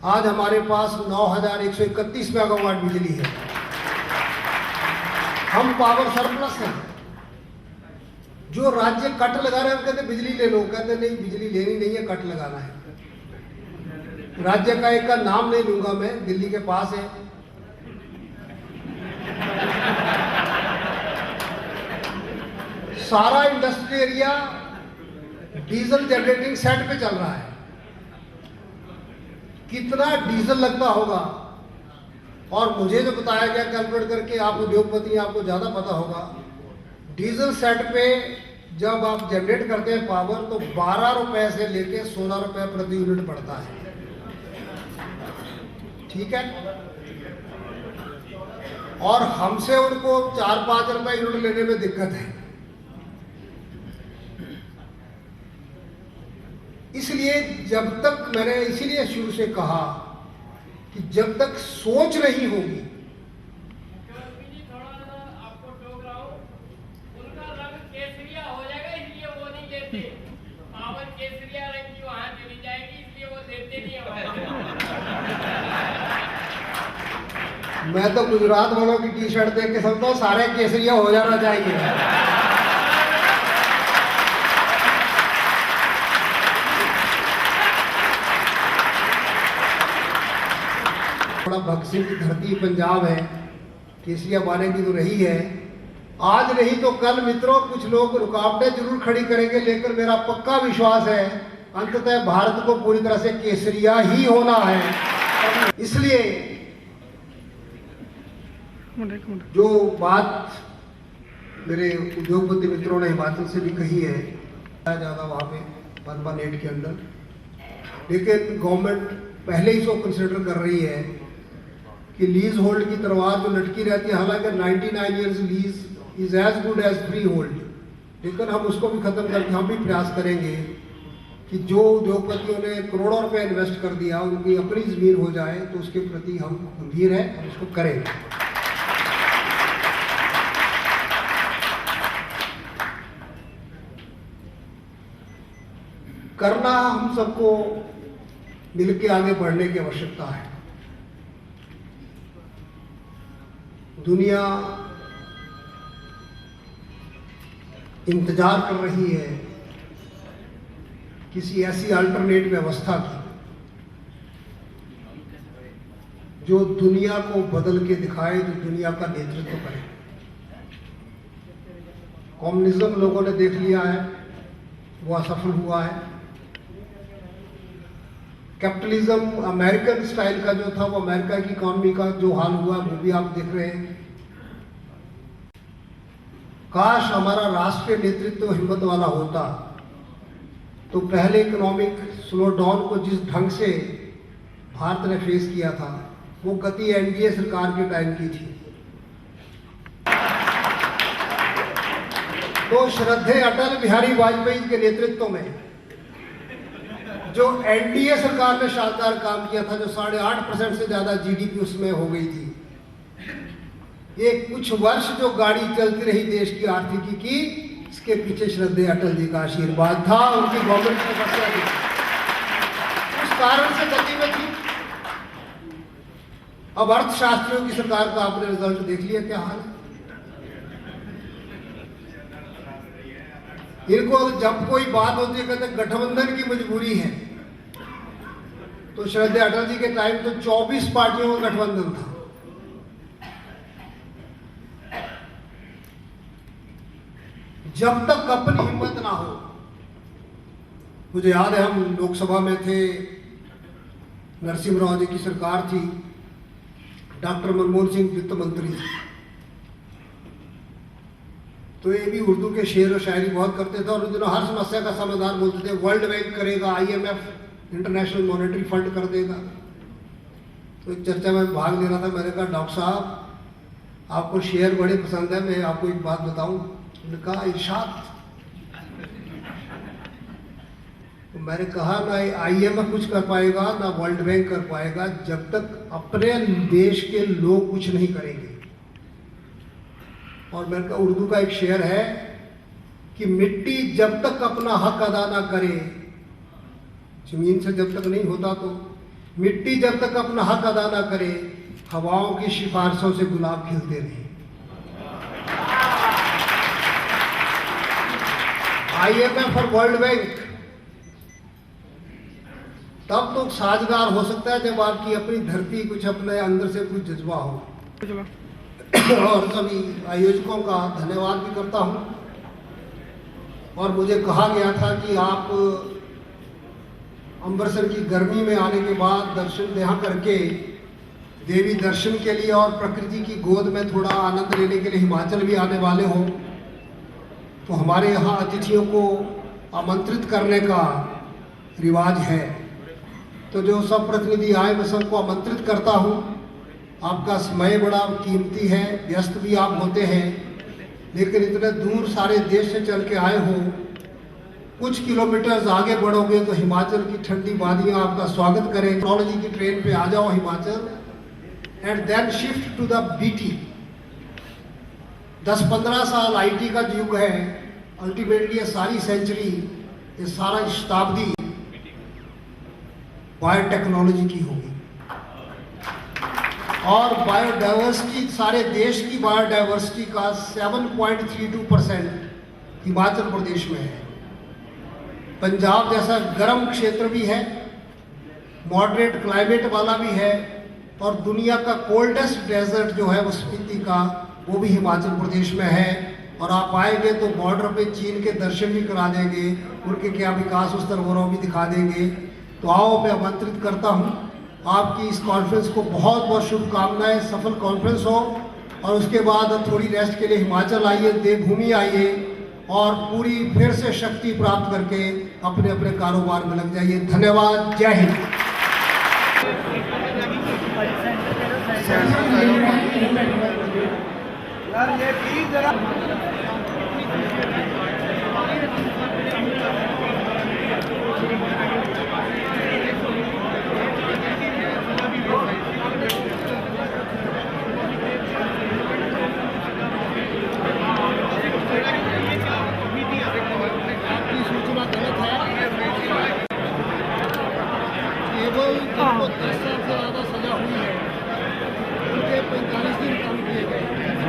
आज हमारे पास 9131 मेगावाट बिजली है। हम पावर सरप्लस हैं। जो राज्य कट लगा रहे हैं हम कहते बिजली ले लो, कहते नहीं बिजली लेनी नहीं है, कट लगाना है। राज्य का एक का नाम नहीं लूंगा मैं, दिल्ली के पास है, सारा industry area diesel generating set पे चल रहा है। कितना डीजल लगता होगा, और मुझे जो बताया गया कैलकुलेट करके, आप उद्योगपति आपको ज्यादा पता होगा, डीजल सेट पे जब आप जनरेट करते हैं पावर तो 12 रुपए से लेके 16 रुपए प्रति यूनिट पड़ता है। ठीक है, और हमसे उनको 4-5 रुपए यूनिट लेने में दिक्कत है। इसलिए जब तक, मैंने इसीलिए शुरू से कहा कि जब तक सोच नहीं होगी, मैं तो गुजरात वालों की टी शर्ट देख के समझता हूँ सारे केसरिया हो जाना चाहिए। थोड़ा भगत सिंह की धरती पंजाब है, केसरिया बाने की तो रही है। आज नहीं तो कल मित्रों कुछ लोग रुकावटें जरूर खड़ी करेंगे, लेकिन मेरा पक्का विश्वास है अंततः भारत को पूरी तरह से केसरिया ही होना है। इसलिए जो बात मेरे उद्योगपति मित्रों ने हिमाचल से भी कही है, ज़्यादा वहाँ पे 118 के अंदर, लेकिन गवर्नमेंट पहले ही इसको कंसिडर कर रही है कि लीज होल्ड की तलवार जो लटकी रहती है, हालांकि 99 years lease is as good as freehold, लेकिन हम उसको भी खत्म करके हम भी प्रयास करेंगे कि जो उद्योगपतियों ने करोड़ों रुपए इन्वेस्ट कर दिया उनकी अपनी जमीन हो जाए, तो उसके प्रति हम गंभीर हैं, हम इसको करेंगे। करना हम सबको मिलकर आगे बढ़ने की आवश्यकता है। दुनिया इंतजार कर रही है किसी ऐसी अल्टरनेट व्यवस्था की जो दुनिया को बदल के दिखाए, जो दुनिया का नेतृत्व करे। कम्युनिज्म लोगों ने देख लिया है, वो असफल हुआ है। कैपिटलिज्म अमेरिकन स्टाइल का जो था, वो अमेरिका की इकोनॉमी का जो हाल हुआ वो भी आप देख रहे हैं। काश हमारा राष्ट्रीय नेतृत्व हिम्मत वाला होता तो पहले इकोनॉमिक स्लो डाउन को जिस ढंग से भारत ने फेस किया था, वो गति एनडीए सरकार के टाइम की थी। तो श्रद्धेय अटल बिहारी वाजपेयी के नेतृत्व में जो एनडीए सरकार ने शानदार काम किया था, जो 8.5% से ज्यादा जीडीपी उसमें हो गई थी, ये कुछ वर्ष जो गाड़ी चलती रही देश की आर्थिकी की, इसके पीछे श्रद्धेय अटल जी का आशीर्वाद था, उनकी गवर्नमेंट की तपस्या थी, उस कारण से गति में थी। अब अर्थशास्त्रियों की सरकार का आपने रिजल्ट देख लिया क्या हाल है। इनको जब कोई बात होती है कहते गठबंधन की मजबूरी है, तो श्रद्धेय अटल जी के टाइम तो 24 पार्टियों का गठबंधन था। जब तक अपनी हिम्मत ना हो, मुझे याद है हम लोकसभा में थे, नरसिंह राव जी की सरकार थी, डॉक्टर मनमोहन सिंह वित्त मंत्री थे, तो ये भी उर्दू के शेर और शायरी बहुत करते थे और उन दिनों हर समस्या का समाधान बोलते थे। वर्ल्ड बैंक करेगा, IMF इंटरनेशनल मॉनेटरी फंड कर देगा। तो एक चर्चा में भाग ले रहा था, मैंने कहा डॉक्टर साहब आपको शेर बड़े पसंद है, मैं आपको एक बात बताऊं। उन्होंने कहा इरशाद। तो मैंने कहा ना IMF कुछ कर पाएगा ना वर्ल्ड बैंक कर पाएगा जब तक अपने देश के लोग कुछ नहीं करेंगे। और मैंने कहा उर्दू का एक शेर है कि मिट्टी जब तक अपना हक अदा ना करे, जमीन से जब तक नहीं होता, तो मिट्टी जब तक अपना हक अदा ना करे, हवाओं की सिफारिशों से गुलाब खिलते रहे। IMF और वर्ल्ड बैंक तब तो साजगार हो सकता है जब आपकी अपनी धरती कुछ अपने अंदर से कुछ जज्बा हो। और सभी आयोजकों का धन्यवाद भी करता हूं। और मुझे कहा गया था कि आप अमृतसर की गर्मी में आने के बाद दर्शन यहाँ करके देवी दर्शन के लिए और प्रकृति की गोद में थोड़ा आनंद लेने के लिए हिमाचल भी आने वाले हो, तो हमारे यहाँ अतिथियों को आमंत्रित करने का रिवाज है। तो जो सब प्रतिनिधि आए मैं सबको आमंत्रित करता हूँ। आपका समय बड़ा कीमती है, व्यस्त भी आप होते हैं, लेकिन इतने दूर सारे देश से चल के आए हो, कुछ किलोमीटर्स आगे बढ़ोगे तो हिमाचल की ठंडी वादियाँ आपका स्वागत करें। टेक्नोलॉजी की ट्रेन पे आ जाओ Himachal and then shift to the BT। 10-15 साल IT का युग है, अल्टीमेटली ये सारी सेंचुरी, ये सारा शताब्दी बायोटेक्नोलॉजी की होगी। और बायोडाइवर्सिटी, सारे देश की बायोडाइवर्सिटी का 7.32% हिमाचल प्रदेश में है। पंजाब जैसा गर्म क्षेत्र भी है, मॉडरेट क्लाइमेट वाला भी है, और दुनिया का कोल्डेस्ट डेजर्ट जो है वो स्पीति का, वो भी हिमाचल प्रदेश में है। और आप आएंगे तो बॉर्डर पे चीन के दर्शन भी करा देंगे, उनके क्या विकास उस तरह वो भी दिखा देंगे। तो आओ, मैं आमंत्रित करता हूँ आपकी इस कॉन्फ्रेंस को। बहुत बहुत शुभकामनाएं, सफल कॉन्फ्रेंस हो। और उसके बाद थोड़ी रेस्ट के लिए हिमाचल आइए, देवभूमि आइए, और पूरी फिर से शक्ति प्राप्त करके अपने अपने कारोबार में लग जाइए। धन्यवाद, जय हिंद। केवल 10 साल से ज़्यादा सजा हुई है, उनके 45 दिन काम किए गए। किसी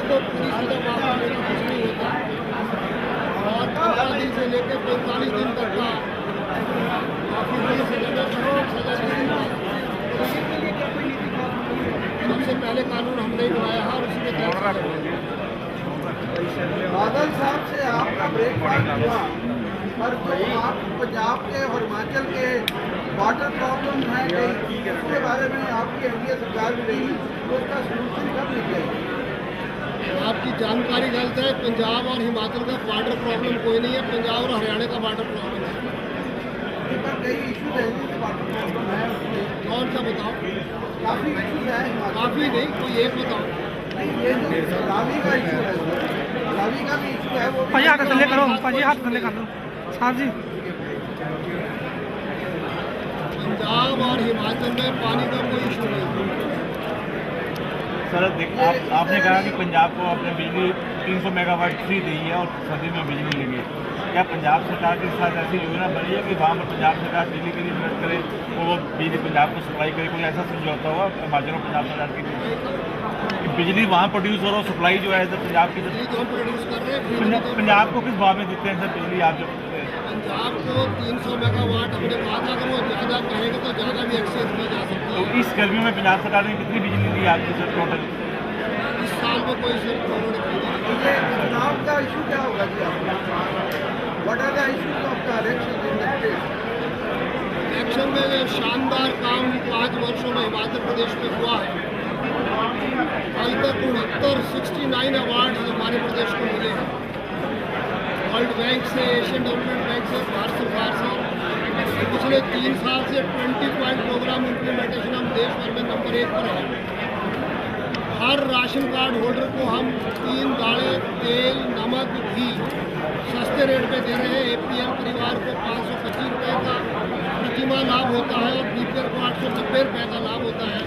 को पूरी सजा वापस लेना कुछ नहीं होता, और 15 दिन से लेकर 45 दिन तक का काफी बड़ी सजा सबसे पहले कानून हमने ही बनाया है, और उसी के तहत बादल साहब से आपका ब्रेकफास्ट हुआ, और जो आप पंजाब के और हिमाचल के वाटर प्रॉब्लम है, उसके बारे में आपकी एनडीए सरकार भी रही, तो उसका सोल्यूशन कब निकलेगा? आपकी जानकारी गलत है। पंजाब और हिमाचल का वाटर प्रॉब्लम कोई नहीं है, पंजाब और हरियाणा का वाटर प्रॉब्लम है। कई इशूज है, वाटर प्रॉब्लम है, कौन सा बताओ? काफ़ी इशूज है। काफ़ी नहीं, कोई एक बताओ। ये जो रावी का इशू है, रावी का भी इशू है, वो हाथ थले करो, हाथ थले कर लो साहब जी। और हिमाचल में पानी का कोई इशू नहीं। सर आपने कहा कि पंजाब को अपने बिजली 300 मेगावाट फ्री दी है और सर्दी में बिजली लेंगे। क्या पंजाब सरकार के साथ ऐसी योजना बनी है कि वहाँ पर पंजाब सरकार बिजली के लिए इन्वेस्ट करे और वो बिजली पंजाब को सप्लाई करे? कोई ऐसा समझौता हुआ हिमाचल और पंजाब सरकार के लिए कि बिजली वहाँ प्रोड्यूस हो रहा हो, सप्लाई जो है इधर पंजाब की प्रोड्यूस कर रहे हैं। पंजाब को किस भाव में देते हैं सर बिजली आप जो? पंजाब को 300 मेगावाट अपने पास, अगर वो ज़्यादा कहेंगे तो ज़्यादा भी एक्सेस की जा सकती है। तो इस गर्मी में पंजाब सरकार ने कितनी बिजली दी आपकी सर टोटल? इस साल में कोई सिर्फ चुनाव का इशू क्या होगा जी? What are the issues of the election in the state? Election में जो शानदार काम 5 वर्षों में हिमाचल प्रदेश में हुआ है, अभी तक 69 अवार्ड हमारे प्रदेश को मिले हैं। वर्ल्ड बैंक से, एशियन डेवलपमेंट बैंक से, भारत सरकार से। पिछले 3 साल से 20 पॉइंट प्रोग्राम इम्प्लीमेंटेशन हम देश भर में नंबर 1 पर हैं। हर राशन कार्ड होल्डर को हम 3 दालें, तेल, नमक, घी सस्ते रेट पे दे रहे हैं। APL परिवार को 525 रुपये का प्रतिमाह लाभ होता है और BPL को 890 रुपये का लाभ होता है।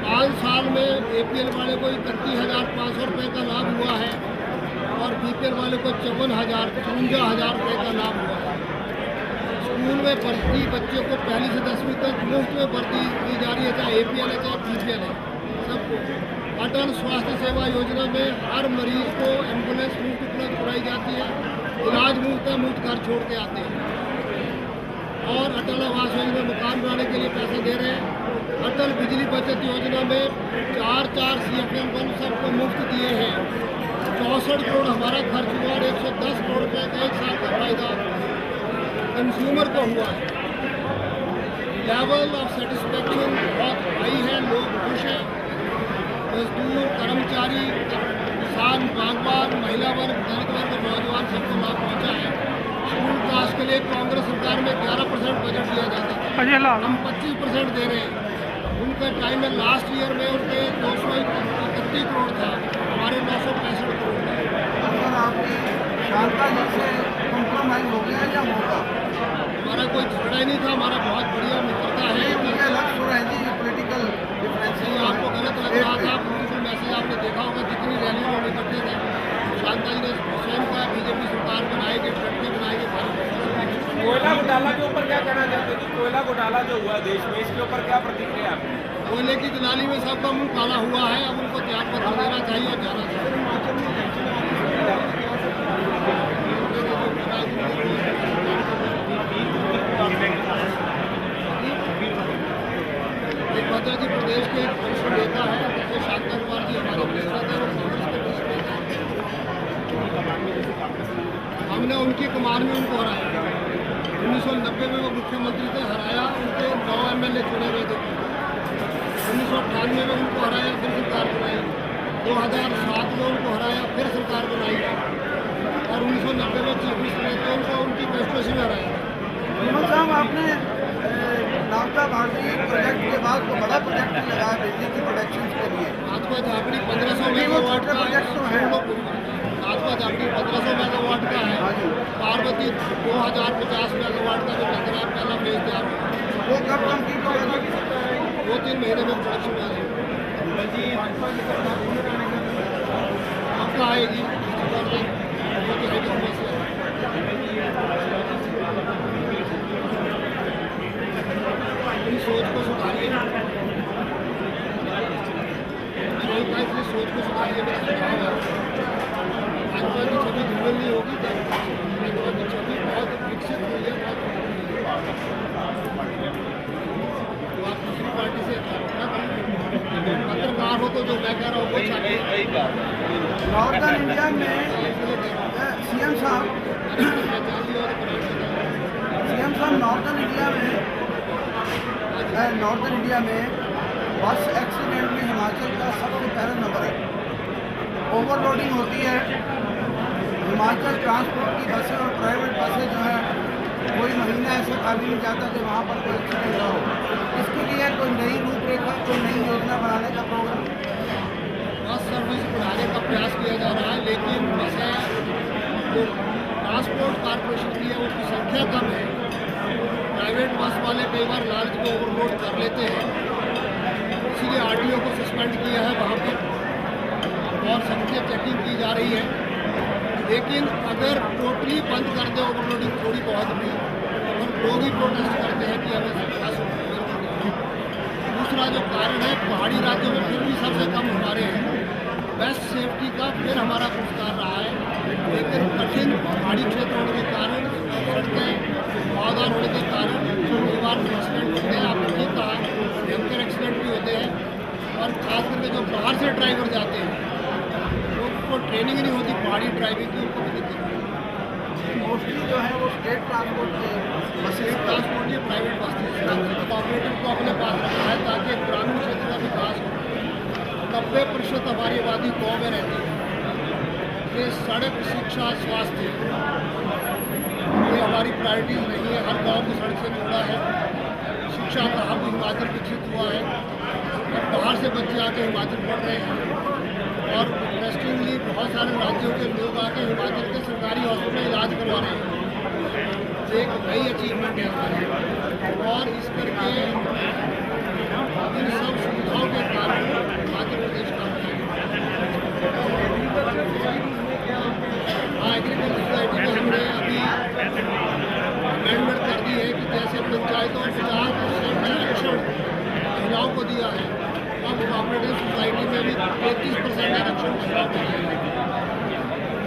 5 साल में APL वाले को 31,500 रुपये का लाभ हुआ है और BPL वाले को 54,000 रुपये का लाभ हुआ है। स्कूल में भर्ती बच्चों को 1 से 10वीं तक मुफ्त में भर्ती दी जा रही है, चाहे APL है चाहे BPL है, सबको। अटल स्वास्थ्य सेवा योजना में हर मरीज को एम्बुलेंस मुफ्त उपलब्ध कराई जाती है, इलाज मुफ्त है, मुफ्त घर छोड़ के आते हैं। और अटल आवास योजना में मकान बनाने के लिए पैसे दे रहे हैं। अटल बिजली बचत योजना में 4 CFM बल्ब सबको मुफ्त दिए हैं। 64 करोड़ हमारा खर्च हुआ और 110 करोड़ रुपये का 1 साल का फायदा कंज्यूमर को हुआ है। लेवल ऑफ सेटिस्फेक्शन बहुत हाई है, लोग खुश हैं। मजदूर, कर्मचारी, किसान, बागवान, महिला वर्ग, दलित वर्ग और नौजवान सबको लाभ पहुँचा है। स्कूल क्लास के लिए कांग्रेस सरकार में 11% बजट दिया जाता था, हम 25% दे रहे हैं। उनके टाइम में लास्ट ईयर में उनके 231 करोड़ था, हमारे 965 करोड़ था। अगर आपकी शांता जी से कॉम्प्रोमाइज हो गया या होगा? हमारा कोई झगड़ा ही नहीं था, हमारा बहुत बढ़िया मित्रता है। मुझे लग तो रहा है जी पोलिटिकल डिफरेंस है। आपको गलत लग रहा था, पोलिटिकल मैसेज आपने देखा होगा कितनी रैलियों में निकलते थे। शांता जी ने स्वयं कहा BJP सरकार बनाएगी, टटके बनाएगी भारत। कोयला घोटाला के ऊपर क्या कहना चाहते हैं? कोयला घोटाला जो हुआ देश में, इसके ऊपर क्या प्रतिक्रिया आपकी? कोयले की दलाली में सबका मुंह काला हुआ है, अब उनको त्याग पत्र देना चाहिए और जाना चाहिए। एक जी प्रदेश के वरिष्ठ नेता है, जैसे शांता कुमार जी हमारे मित्र थे, वो कांग्रेस के वरिष्ठ नेता है। हमने उनकी कमान में उनको हराया। 1990 में वो मुख्यमंत्री थे, हराया, उनके 9 MLA चुने गए थे। 1998 में उनको हराया, फिर सरकार बनाई। 2007 में उनको हराया, फिर सरकार बनाई और 1990 में चीफ मिनिस्टर थे, उनको उनकी कंस्टिट्यूशन में हराया। साहब आपने नागदा भाटी प्रोजेक्ट के बाद तो बड़ा प्रोजेक्ट लगाया बिजली की प्रोडक्शन के लिए। नागदा झाकड़ी 1500 मेगावाट का प्रोजेक्ट तो है। नागदा झाकड़ी 1500 मेगावाट का है। पार्वती 2050 मेगावाट का जो लग रहा है, पहला फेज तैयार हुआ। वो कब कंप्लीट होगा? 2-3 महीने में प्रोडक्शन में आ जाएगी। आपका आएगी सोच को सुधारिए, सोच को सुधारिए। भाजपा की छवि धूमिल नहीं होगी, भाजपा की छवि बहुत विकसित हुई है, तो आप दूसरी पार्टी से पत्रकार हो तो जो मैं कह रहा हूँ वो चाहिए। नॉर्दर्न इंडिया में सीएम साहब नॉर्दर्न इंडिया में बस एक्सीडेंट में हिमाचल का सबसे पहला नंबर है। ओवरलोडिंग होती है। हिमाचल ट्रांसपोर्ट की बसें और प्राइवेट बसें जो है, कोई महीना ऐसा खाली नहीं जाता कि वहाँ पर कोई एक्सीडेंट ना हो। इसके लिए कोई नई रूपरेखा, कोई नई योजना बनाने का प्रोग्राम? बस सर्विस बढ़ाने का प्रयास किया जा रहा है, लेकिन बसें जो ट्रांसपोर्ट कॉरपोरेशन की है उसकी संख्या कम है। प्राइवेट बस वाले कई बार लालच में ओवरलोड कर लेते हैं, इसीलिए आरटीओ को सस्पेंड किया है वहाँ पर और सबसे चेकिंग की जा रही है। लेकिन अगर टोटली बंद कर दे ओवरलोडिंग थोड़ी बहुत भी, और लोग ही प्रोटेस्ट करते हैं कि हमें सरकार से दूसरा जो कारण है, पहाड़ी राज्यों में फिर भी सबसे कम हमारे हैं बेस्ट सेफ्टी का फिर हमारा पुरस्कार रहा है। लेकिन कठिन पहाड़ी क्षेत्र होने के कारण, सड़कें हवादार होने के कारण कई बार एक्सीडेंट होते हैं। आपने ठीक कहा, भयंकर एक्सीडेंट भी होते हैं, और खास करके जो बाहर से ड्राइवर जाते हैं उनको ट्रेनिंग नहीं होती पहाड़ी ड्राइविंग की, उनको भी दिक्कत होती है। मोस्टली जो है वो स्टेट ट्रांसपोर्ट के स्टेट ट्रांसपोर्ट की प्राइवेट बस कोऑपरेटिव को अपने पास रखा है ताकि ग्रामीण क्षेत्र का विकास हो। 90% हमारी आबादी गाँव में रहती है। ये सड़क, शिक्षा, स्वास्थ्य ये हमारी प्रायोरिटीज नहीं है। हर गांव को सड़क से जोड़ा है। शिक्षा का हब हिमाचल विकसित हुआ है, और बाहर से बच्चे आके हिमाचल पढ़ रहे हैं, और इंटरेस्टिंगली बहुत सारे राज्यों के लोग आके हिमाचल के सरकारी हॉस्पिटल में इलाज करवा रहे हैं। एक नई अचीवमेंट है हमारी, और इस करके इन सब सुविधाओं के कारण हिमाचल प्रदेश का एग्रीकल्चर सोसाइटी में हमने अभी अमेंडमेंट कर दी है कि जैसे पंचायतों में 50% आरक्षण महिलाओं को दिया है, अब कोऑपरेटिव सोसाइटी में भी 33% आरक्षण महिलाओं को दिया है।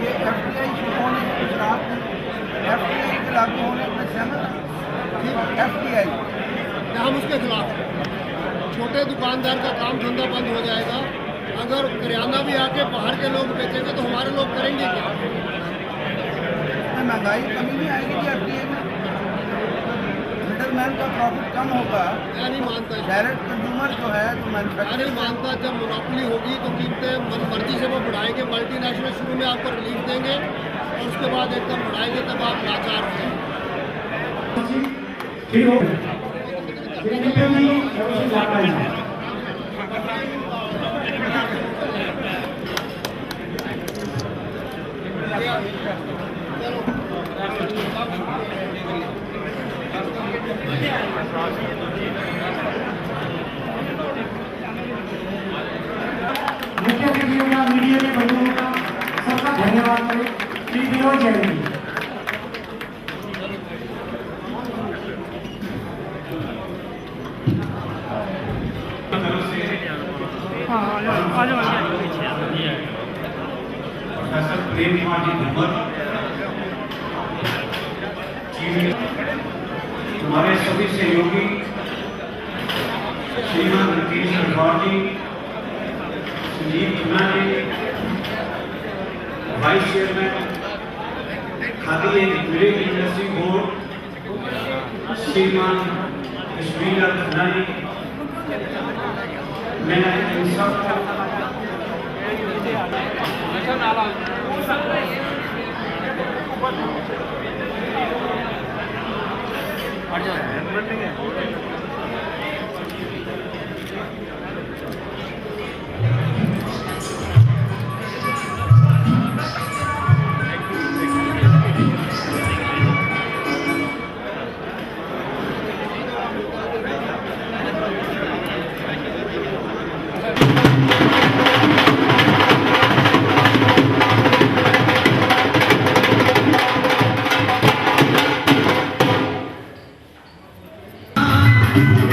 ये FDI शुरू होने के खिलाफ FDI के लागू होने में सहमत FDI हम उसके खिलाफ हैं। छोटे दुकानदार का काम धंधा बंद हो जाएगा। अगर करियाना भी आके बाहर के लोग बेचेंगे तो हमारे लोग करेंगे क्या? महंगाई कमी नहीं आएगी कि FDI में मिडलमैन का प्रॉफिट कम होगा। मैं नहीं मानता। डायरेक्ट कंज्यूमर जो है तो मैं नहीं मानता। जब मोनोपोली होगी तो कीमतें मनमर्जी से वो बढ़ाएंगे। मल्टीनेशनल शुरू में आपको रिलीफ देंगे और उसके बाद एकदम बढ़ाएंगे, तब आप लाचार हो जाएंगे। मुख्य अतिथियों का, मीडिया के बंधुओं का सबका धन्यवाद करें। श्री विनोद जैन जी। प्रोफेसर प्रेम कुमार जी धूमल, हमारे सभी सहयोगी Shriman Nitish Rathore ji, Sanjeev Khanna ji, vice chairman Khadi and village industry board Shriman Kashmir Khanna ji, मैं इन सब Thank you.